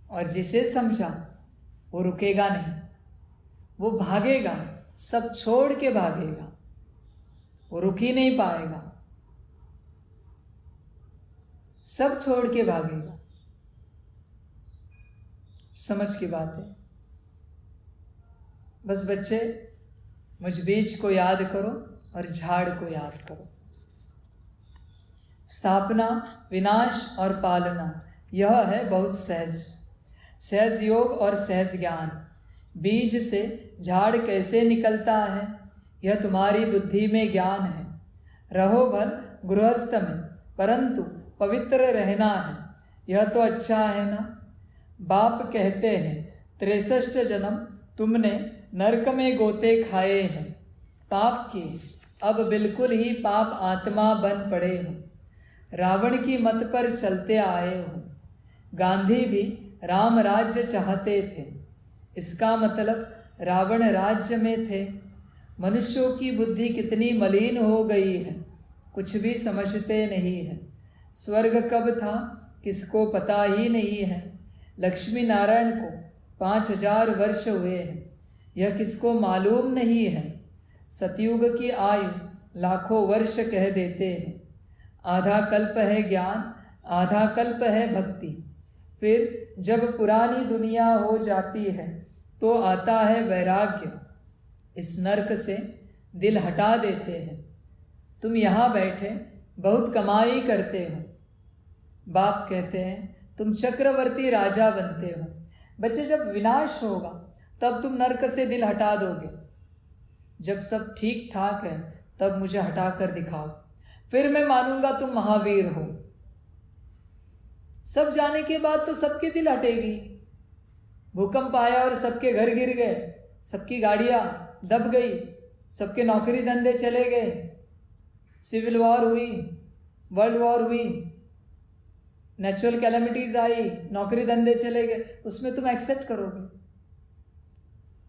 Speaker 1: और जिसे समझा वो रुकेगा नहीं, वो भागेगा, सब छोड़ के भागेगा, वो रुक ही नहीं पाएगा, सब छोड़ के भागेगा। समझ की बात है। बस बच्चे, मुझ बीज को याद करो और झाड़ को याद करो। स्थापना, विनाश और पालना, यह है बहुत सहज। सहज योग और सहज ज्ञान। बीज से झाड़ कैसे निकलता है, यह तुम्हारी बुद्धि में ज्ञान है। रहो भल गृहस्थ में, परंतु पवित्र रहना है, यह तो अच्छा है ना। बाप कहते हैं 63 जन्म तुमने नरक में गोते खाए हैं, पाप किए, अब बिल्कुल ही पाप आत्मा बन पड़े हो। रावण की मत पर चलते आए हो। गांधी भी राम राज्य चाहते थे, इसका मतलब रावण राज्य में थे। मनुष्यों की बुद्धि कितनी मलिन हो गई है, कुछ भी समझते नहीं है। स्वर्ग कब था किसको पता ही नहीं है। लक्ष्मी नारायण को 5000 वर्ष हुए हैं, यह किसको मालूम नहीं है। सतयुग की आयु लाखों वर्ष कह देते हैं। आधा कल्प है ज्ञान, आधा कल्प है भक्ति। फिर जब पुरानी दुनिया हो जाती है तो आता है वैराग्य। इस नरक से दिल हटा देते हैं। तुम यहाँ बैठे बहुत कमाई करते हो। बाप कहते हैं तुम चक्रवर्ती राजा बनते हो। बच्चे, जब विनाश होगा तब तुम नरक से दिल हटा दोगे। जब सब ठीक ठाक है तब मुझे हटा कर दिखाओ, फिर मैं मानूंगा तुम महावीर हो। सब जाने के बाद तो सबके दिल हटेगी। भूकंप आया और सबके घर गिर गए, सबकी गाड़ियां दब गई, सबके नौकरी धंधे चले गए, सिविल वॉर हुई, वर्ल्ड वॉर हुई, नेचुरल कैलेमिटीज आई, नौकरी धंधे चले गए, उसमें तुम एक्सेप्ट करोगे?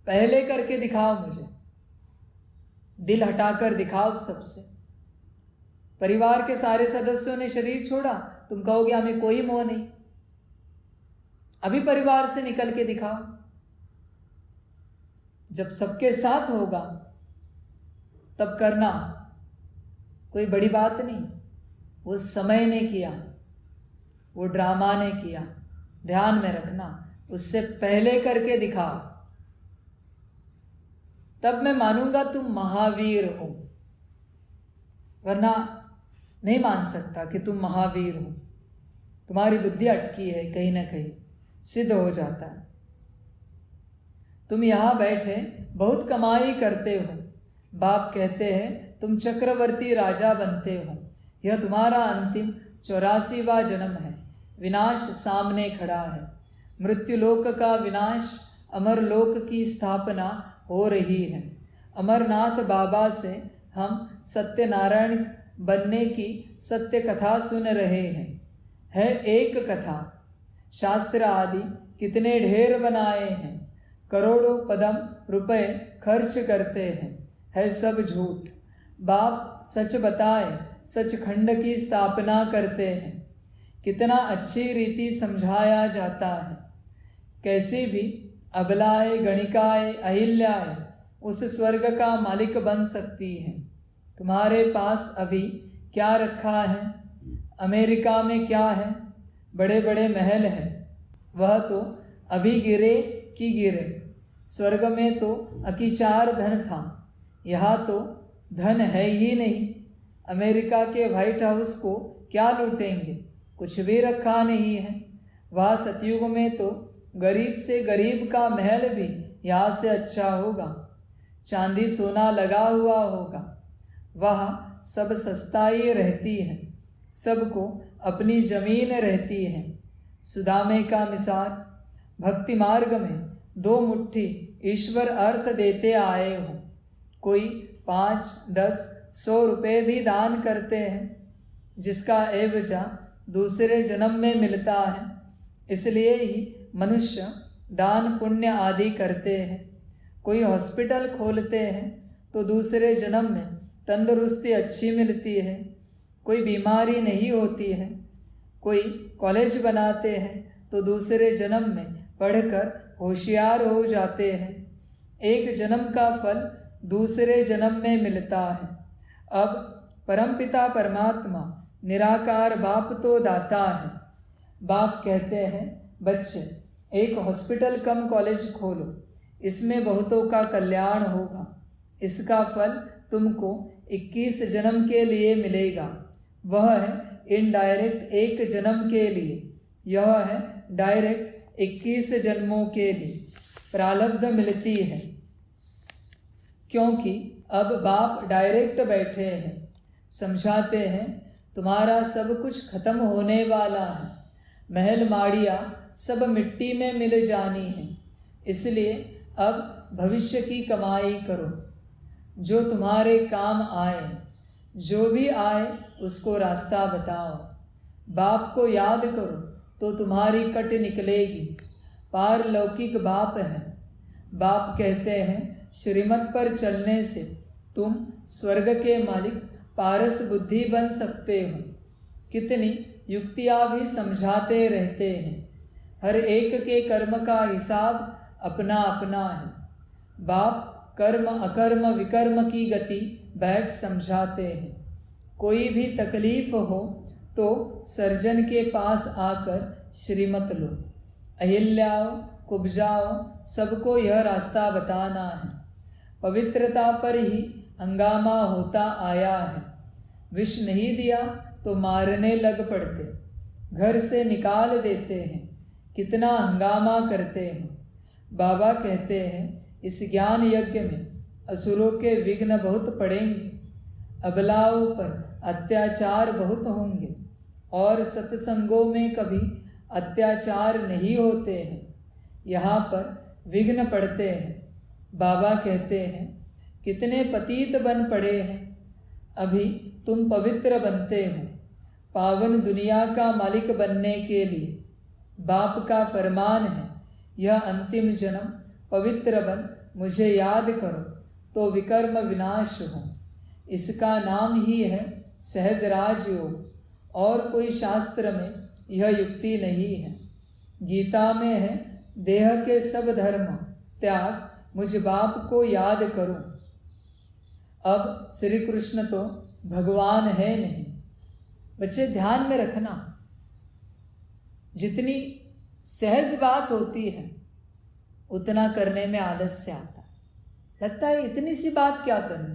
Speaker 1: पहले करके दिखाओ मुझे, दिल हटाकर दिखाओ सबसे। परिवार के सारे सदस्यों ने शरीर छोड़ा, तुम कहोगे हमें कोई मोह नहीं। अभी परिवार से निकल के दिखाओ। जब सबके साथ होगा तब करना, कोई बड़ी बात नहीं। वो समय ने किया, वो ड्रामा ने किया, ध्यान में रखना। उससे पहले करके दिखाओ, तब मैं मानूंगा तुम महावीर हो। वरना नहीं मान सकता कि तुम महावीर हो। तुम्हारी बुद्धि अटकी है कहीं ना कहीं, सिद्ध हो जाता है। तुम यहाँ बैठे बहुत कमाई करते हो। बाप कहते हैं तुम चक्रवर्ती राजा बनते हो। यह तुम्हारा अंतिम 84वां जन्म है। विनाश सामने खड़ा है। मृत्युलोक का विनाश, अमरलोक की स्थापना हो रही है। अमरनाथ बाबा से हम सत्यनारायण बनने की सत्य कथा सुन रहे हैं। है एक कथा, शास्त्र आदि कितने ढेर बनाए हैं, करोड़ों पदम रुपए खर्च करते हैं, है सब झूठ। बाप सच बताए सचखंड की स्थापना करते हैं। कितना अच्छी रीति समझाया जाता है। कैसी भी अबलाए गणिकाए अहिल्याए उस स्वर्ग का मालिक बन सकती है। तुम्हारे पास अभी क्या रखा है? अमेरिका में क्या है? बड़े बड़े महल हैं, वह तो अभी गिरे कि गिरे। स्वर्ग में तो अकिचार धन था, यहाँ तो धन है ही नहीं। अमेरिका के व्हाइट हाउस को क्या लूटेंगे? कुछ भी रखा नहीं है। वहाँ सतयुग में तो गरीब से गरीब का महल भी यहाँ से अच्छा होगा। चांदी सोना लगा हुआ होगा। वहाँ सब सस्ताई रहती है, सबको अपनी जमीन रहती है। सुदामे का मिसाल, भक्ति मार्ग में 2 मुट्ठी ईश्वर अर्थ देते आए हो। कोई 5, 10, 100 रुपये भी दान करते हैं, जिसका एवजा दूसरे जन्म में मिलता है। इसलिए ही मनुष्य दान पुण्य आदि करते हैं। कोई हॉस्पिटल खोलते हैं तो दूसरे जन्म में तंदुरुस्ती अच्छी मिलती है, कोई बीमारी नहीं होती है। कोई कॉलेज बनाते हैं तो दूसरे जन्म में पढ़कर होशियार हो जाते हैं। एक जन्म का फल दूसरे जन्म में मिलता है। अब परमपिता परमात्मा निराकार बाप तो दाता है। बाप कहते हैं, बच्चे एक हॉस्पिटल कम कॉलेज खोलो, इसमें बहुतों का कल्याण होगा। इसका फल तुमको 21 जन्म के लिए मिलेगा। वह है इनडायरेक्ट एक जन्म के लिए, यह है डायरेक्ट 21 जन्मों के लिए प्रारब्ध मिलती है। क्योंकि अब बाप डायरेक्ट बैठे हैं, समझाते हैं तुम्हारा सब कुछ खत्म होने वाला है, महल माड़ियाँ सब मिट्टी में मिल जानी है, इसलिए अब भविष्य की कमाई करो जो तुम्हारे काम आए। जो भी आए उसको रास्ता बताओ। बाप को याद करो तो तुम्हारी कट निकलेगी। पारलौकिक बाप है। बाप कहते हैं श्रीमत पर चलने से तुम स्वर्ग के मालिक पारस बुद्धि बन सकते हो। कितनी युक्तियाँ भी समझाते रहते हैं। हर एक के कर्म का हिसाब अपना अपना है। बाप कर्म अकर्म विकर्म की गति बैठ समझाते हैं। कोई भी तकलीफ हो तो सर्जन के पास आकर श्रीमत लो। अहिल्याओ कुब्जाओ सबको यह रास्ता बताना है। पवित्रता पर ही हंगामा होता आया है। विष नहीं दिया तो मारने लग पड़ते, घर से निकाल देते हैं, कितना हंगामा करते हैं। बाबा कहते हैं इस ज्ञान यज्ञ में असुरों के विघ्न बहुत पड़ेंगे, अबलाओं पर अत्याचार बहुत होंगे और सत्संगों में कभी अत्याचार नहीं होते हैं, यहाँ पर विघ्न पड़ते हैं। बाबा कहते हैं कितने पतित बन पड़े हैं, अभी तुम पवित्र बनते हो। पावन दुनिया का मालिक बनने के लिए बाप का फरमान है, यह अंतिम जन्म पवित्र बन मुझे याद करो तो विकर्म विनाश हो। इसका नाम ही है सहज राज योग और कोई शास्त्र में यह युक्ति नहीं है। गीता में है देह के सब धर्म त्याग मुझ बाप को याद करो। अब श्री कृष्ण तो भगवान है नहीं। बच्चे ध्यान में रखना, जितनी सहज बात होती है उतना करने में आलस्य आता है। लगता है इतनी सी बात क्या करनी।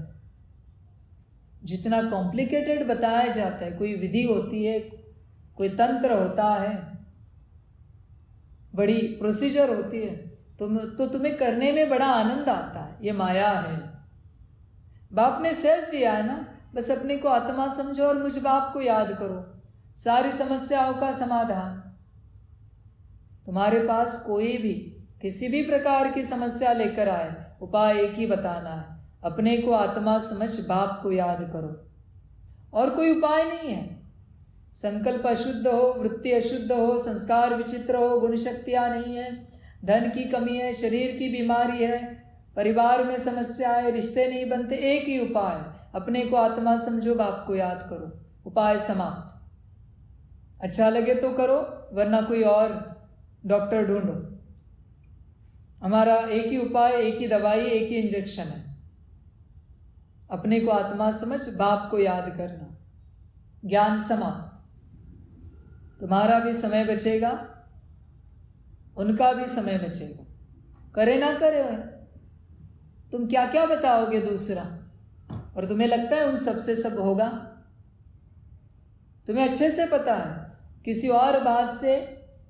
Speaker 1: जितना कॉम्प्लिकेटेड बताया जाता है, कोई विधि होती है, कोई तंत्र होता है, बड़ी प्रोसीजर होती है, तो तुम्हें करने में बड़ा आनंद आता है। ये माया है। बाप ने सहज दिया है ना, बस अपने को आत्मा समझो और मुझ बाप को याद करो, सारी समस्याओं का समाधान। तुम्हारे पास कोई भी किसी भी प्रकार की समस्या लेकर आए, उपाय एक ही बताना है, अपने को आत्मा समझ बाप को याद करो, और कोई उपाय नहीं है। संकल्प अशुद्ध हो, वृत्ति अशुद्ध हो, संस्कार विचित्र हो, गुण शक्तियाँ नहीं है, धन की कमी है, शरीर की बीमारी है, परिवार में समस्या है, रिश्ते नहीं बनते, एक ही उपाय, अपने को आत्मा समझो, बाप को याद करो, उपाय समाप्त। अच्छा लगे तो करो, वरना कोई और डॉक्टर ढूंढो। हमारा एक ही उपाय, एक ही दवाई, एक ही इंजेक्शन है। अपने को आत्मा समझ बाप को याद करना, ज्ञान समाप्त। तुम्हारा भी समय बचेगा, उनका भी समय बचेगा। करे ना करे तुम क्या क्या बताओगे दूसरा, और तुम्हें लगता है उन सबसे सब होगा। तुम्हें अच्छे से पता है किसी और बात से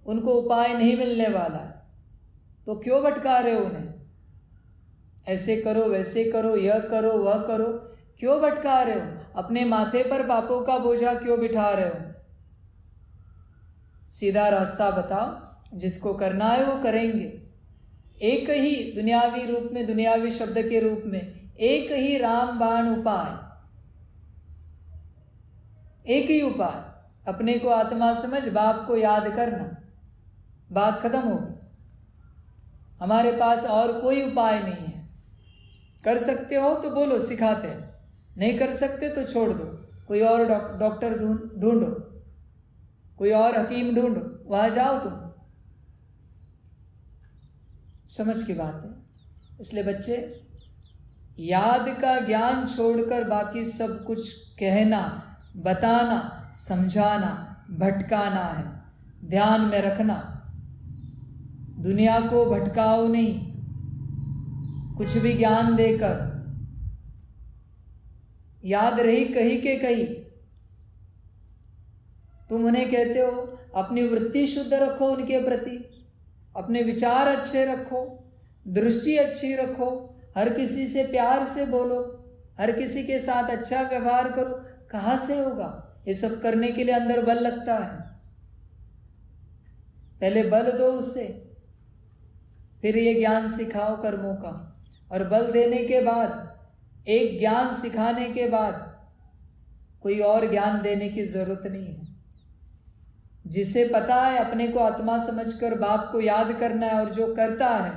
Speaker 1: उनको उपाय नहीं मिलने वाला है, तो क्यों भटका रहे हो उन्हें? ऐसे करो, वैसे करो, यह करो, वह करो, क्यों भटका रहे हो? अपने माथे पर पापों का बोझा क्यों बिठा रहे हो? सीधा रास्ता बताओ, जिसको करना है वो करेंगे। एक ही दुनियावी रूप में, दुनियावी शब्द के रूप में एक ही रामबाण उपाय, एक ही उपाय, अपने को आत्मा समझ बाप को याद करना, बात खत्म होगी। हमारे पास और कोई उपाय नहीं है। कर सकते हो तो बोलो, सिखाते हैं, नहीं कर सकते तो छोड़ दो, कोई और डॉक्टर ढूंढो, कोई और हकीम ढूंढो, वहां जाओ तुम। समझ की बात है। इसलिए बच्चे, याद का ज्ञान छोड़कर बाकी सब कुछ कहना, बताना, समझाना, भटकाना है। ध्यान में रखना, दुनिया को भटकाओ नहीं कुछ भी ज्ञान देकर। याद रही कहीं के कहीं। तुम उन्हें कहते हो अपनी वृत्ति शुद्ध रखो, उनके प्रति अपने विचार अच्छे रखो, दृष्टि अच्छी रखो, हर किसी से प्यार से बोलो, हर किसी के साथ अच्छा व्यवहार करो। कहाँ से होगा? ये सब करने के लिए अंदर बल लगता है। पहले बल दो उसे, फिर ये ज्ञान सिखाओ कर्मों का। और बल देने के बाद, एक ज्ञान सिखाने के बाद कोई और ज्ञान देने की जरूरत नहीं है। जिसे पता है अपने को आत्मा समझकर बाप को याद करना है और जो करता है,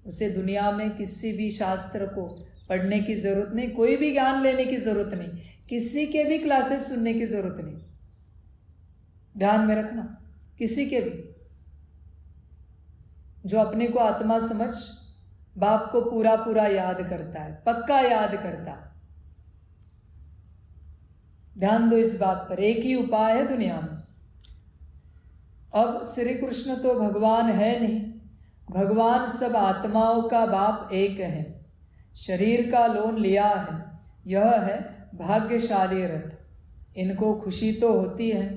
Speaker 1: उसे दुनिया में किसी भी शास्त्र को पढ़ने की जरूरत नहीं, कोई भी ज्ञान लेने की जरूरत नहीं, किसी के भी क्लासेस सुनने की जरूरत नहीं। ध्यान में रखना, किसी के भी जो अपने को आत्मा समझ बाप को पूरा पूरा याद करता है, पक्का याद करता है। ध्यान दो इस बात पर। एक ही उपाय है दुनिया में। अब श्री कृष्ण तो भगवान है नहीं, भगवान सब आत्माओं का बाप एक है। शरीर का लोन लिया है, यह है भाग्यशाली रथ। इनको खुशी तो होती है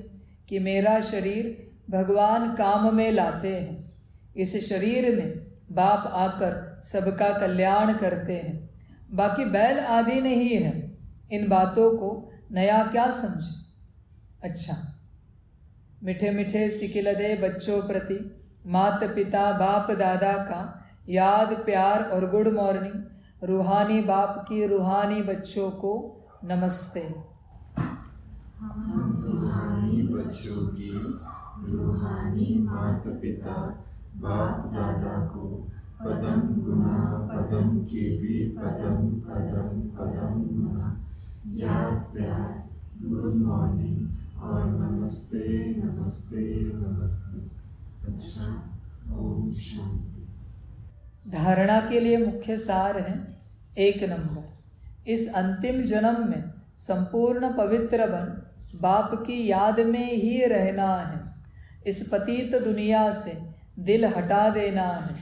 Speaker 1: कि मेरा शरीर भगवान काम में लाते हैं। इस शरीर में बाप आकर सबका कल्याण करते हैं। बाकी बैल आदि नहीं है, इन बातों को नया क्या समझे। अच्छा, मीठे मीठे सिकिलदे बच्चों प्रति माता पिता बाप दादा का याद प्यार और गुड मॉर्निंग। रूहानी बाप की रूहानी बच्चों को नमस्ते।
Speaker 2: हम रूहानी बच्चों की रूहानी माता पिता बाप दादा को पदम गुना पदम की भी पदम पदम पदम गुना याद प्यार गुड मॉर्निंग और नमस्ते नमस्ते नमस्ते। अच्छा, ओम शांति।
Speaker 1: धारणा के लिए मुख्य सार है 1 नंबर, इस अंतिम जन्म में संपूर्ण पवित्र बन बाप की याद में ही रहना है। इस पतित दुनिया से दिल हटा देना है।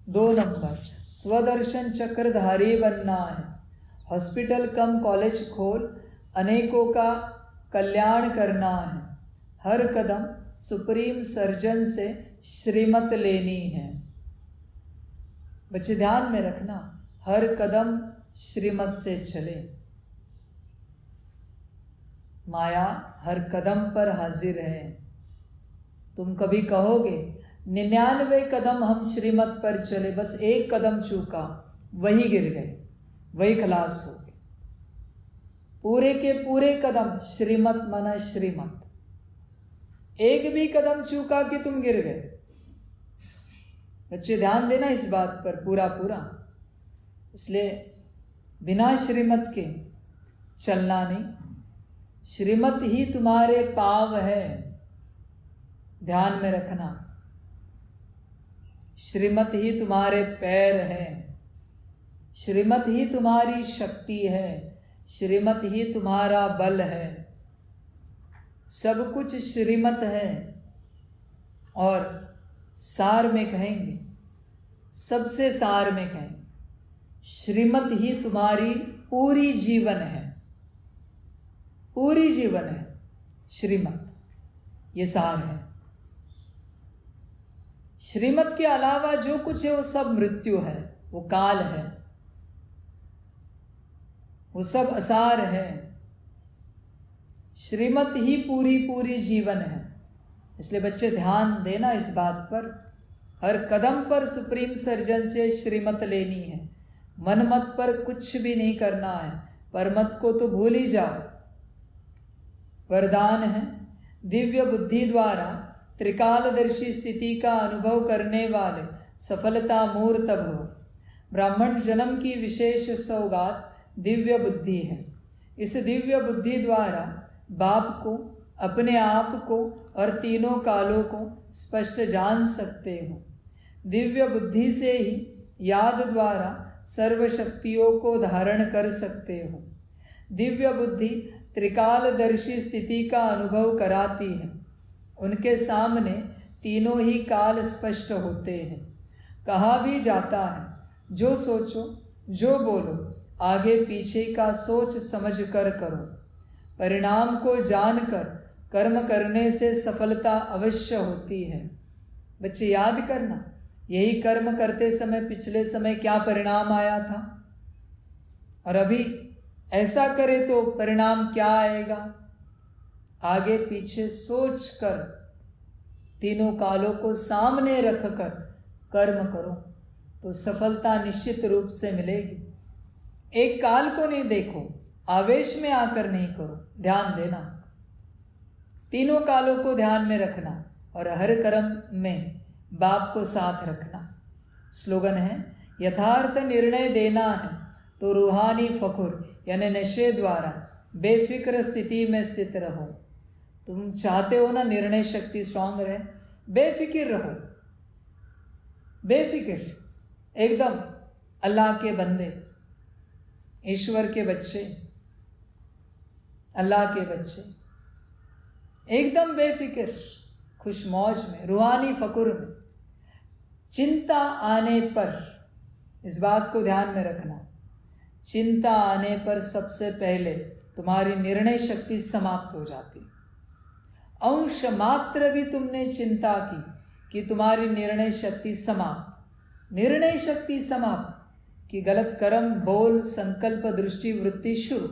Speaker 1: 2 नंबर, स्वदर्शन चक्रधारी बनना है। हॉस्पिटल कम कॉलेज खोल अनेकों का कल्याण करना है। हर कदम सुप्रीम सर्जन से श्रीमत लेनी है। बच्चे ध्यान में रखना, हर कदम श्रीमत से चले। माया हर कदम पर हाजिर है। तुम कभी कहोगे 99 कदम हम श्रीमत पर चले, बस 1 कदम चूका, वही गिर गए, वही खलास हो गए। पूरे के पूरे कदम श्रीमत माना श्रीमत। एक भी कदम चूका कि तुम गिर गए। बच्चे ध्यान देना इस बात पर पूरा पूरा। इसलिए बिना श्रीमत के चलना नहीं। श्रीमत ही तुम्हारे पांव है, ध्यान में रखना। श्रीमत ही तुम्हारे पैर है, श्रीमत ही तुम्हारी शक्ति है, श्रीमत ही तुम्हारा बल है। सब कुछ श्रीमत है। और सार में कहेंगे, सबसे सार में कहेंगे, श्रीमत ही तुम्हारी पूरी जीवन है। पूरी जीवन है श्रीमत, ये सार है। श्रीमत के अलावा जो कुछ है वो सब मृत्यु है, वो काल है, वो सब असार है। श्रीमत ही पूरी पूरी जीवन है। इसलिए बच्चे ध्यान देना इस बात पर। हर कदम पर सुप्रीम सर्जन से श्रीमत लेनी है। मनमत पर कुछ भी नहीं करना है, परमत को तो भूल ही जाओ। वरदान है, दिव्य बुद्धि द्वारा त्रिकालदर्शी स्थिति का अनुभव करने वाले सफलता मूर्त भव। ब्राह्मण जन्म की विशेष सौगात दिव्य बुद्धि है। इस दिव्य बुद्धि द्वारा बाप को, अपने आप को और तीनों कालों को स्पष्ट जान सकते हो। दिव्य बुद्धि से ही याद द्वारा सर्व शक्तियों को धारण कर सकते हो। दिव्य बुद्धि त्रिकालदर्शी स्थिति का अनुभव कराती है। उनके सामने तीनों ही काल स्पष्ट होते हैं। कहा भी जाता है, जो सोचो, जो बोलो, आगे पीछे का सोच समझ कर करो। परिणाम को जानकर कर्म करने से सफलता अवश्य होती है। बच्चे याद करना, यही कर्म करते समय पिछले समय क्या परिणाम आया था, और अभी ऐसा करे तो परिणाम क्या आएगा। आगे पीछे सोच कर, तीनों कालों को सामने रखकर कर्म करो तो सफलता निश्चित रूप से मिलेगी। एक काल को नहीं देखो, आवेश में आकर नहीं करो, ध्यान देना। तीनों कालों को ध्यान में रखना और हर कर्म में बाप को साथ रखना। स्लोगन है, यथार्थ निर्णय देना है तो रूहानी फखुर यानी नशे द्वारा बेफिक्र स्थिति में स्थित रहो। तुम चाहते हो ना निर्णय शक्ति स्ट्रांग रहे, बेफिक्र रहो, बेफिक्र एकदम। अल्लाह के बंदे, ईश्वर के बच्चे, अल्लाह के बच्चे, एकदम बेफिक्र, खुश मौज में, रूहानी फकुर में। चिंता आने पर, इस बात को ध्यान में रखना, चिंता आने पर सबसे पहले तुम्हारी निर्णय शक्ति समाप्त हो जाती। अंश मात्र भी तुमने चिंता की कि तुम्हारी निर्णय शक्ति समाप्त, निर्णय शक्ति समाप्त कि गलत कर्म, बोल, संकल्प, दृष्टि, वृत्ति शुरू।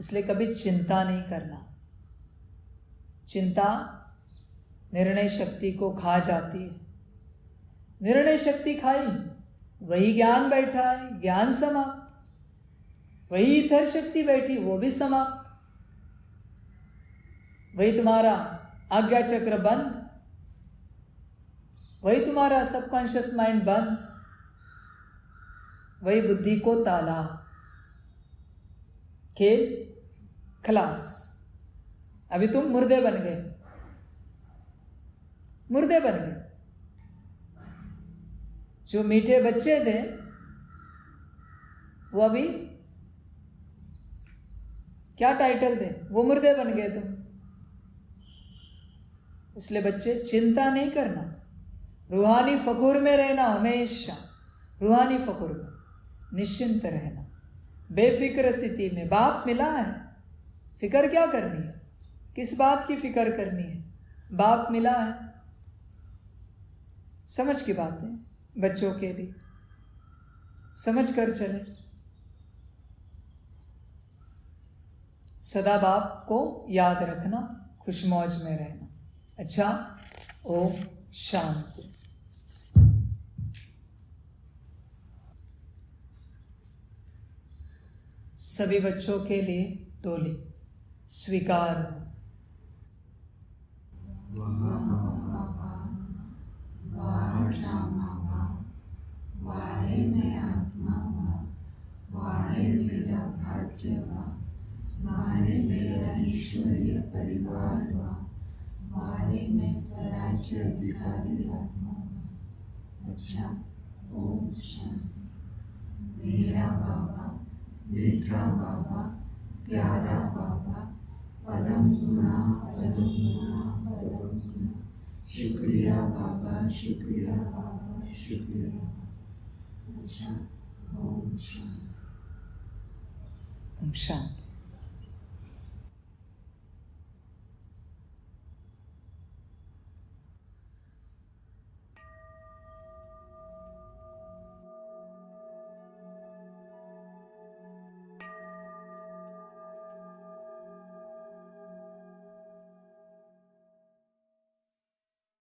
Speaker 1: इसलिए कभी चिंता नहीं करना। चिंता निर्णय शक्ति को खा जाती है। निर्णय शक्ति खाई, वही ज्ञान बैठा है, ज्ञान समाप्त। वही इतर शक्ति बैठी, वो भी समाप्त। वही तुम्हारा आज्ञा चक्र बंद, वही तुम्हारा सबकॉन्शियस माइंड बंद, वही बुद्धि को ताला, खेल खलास। अभी तुम मुर्दे बन गए, मुर्दे बन गए। जो मीठे बच्चे थे वो अभी क्या टाइटल थे, वो मुर्दे बन गए तुम। इसलिए बच्चे चिंता नहीं करना, रूहानी फखुर में रहना, हमेशा रूहानी फखुर में निश्चिंत रहना, बेफिक्र स्थिति में। बाप मिला है, फिक्र क्या करनी है, किस बात की फिक्र करनी है, बाप मिला है। समझ की बात है, बच्चों के लिए समझ कर चले। सदा बाप को याद रखना, खुशमौज में रहना। अच्छा, ओम शांति। सभी बच्चों के लिए टोली स्वीकार।
Speaker 2: वारे में आत्मा वारे मेरा भाग्य वारे मेरा ईश्वरीय परिवार वारे में स्वराज्य अधिकारी आत्मा। अच्छा, ओम शांति। मेरा बाबा, मीठा बाबा, प्यारा बाबा, पदम गुना पदम गुना पदम गुना। शुक्रिया बाबा, शुक्रिया बाबा, शुक्रिया। अच्छा, ओम शांति।
Speaker 1: ओम शांति।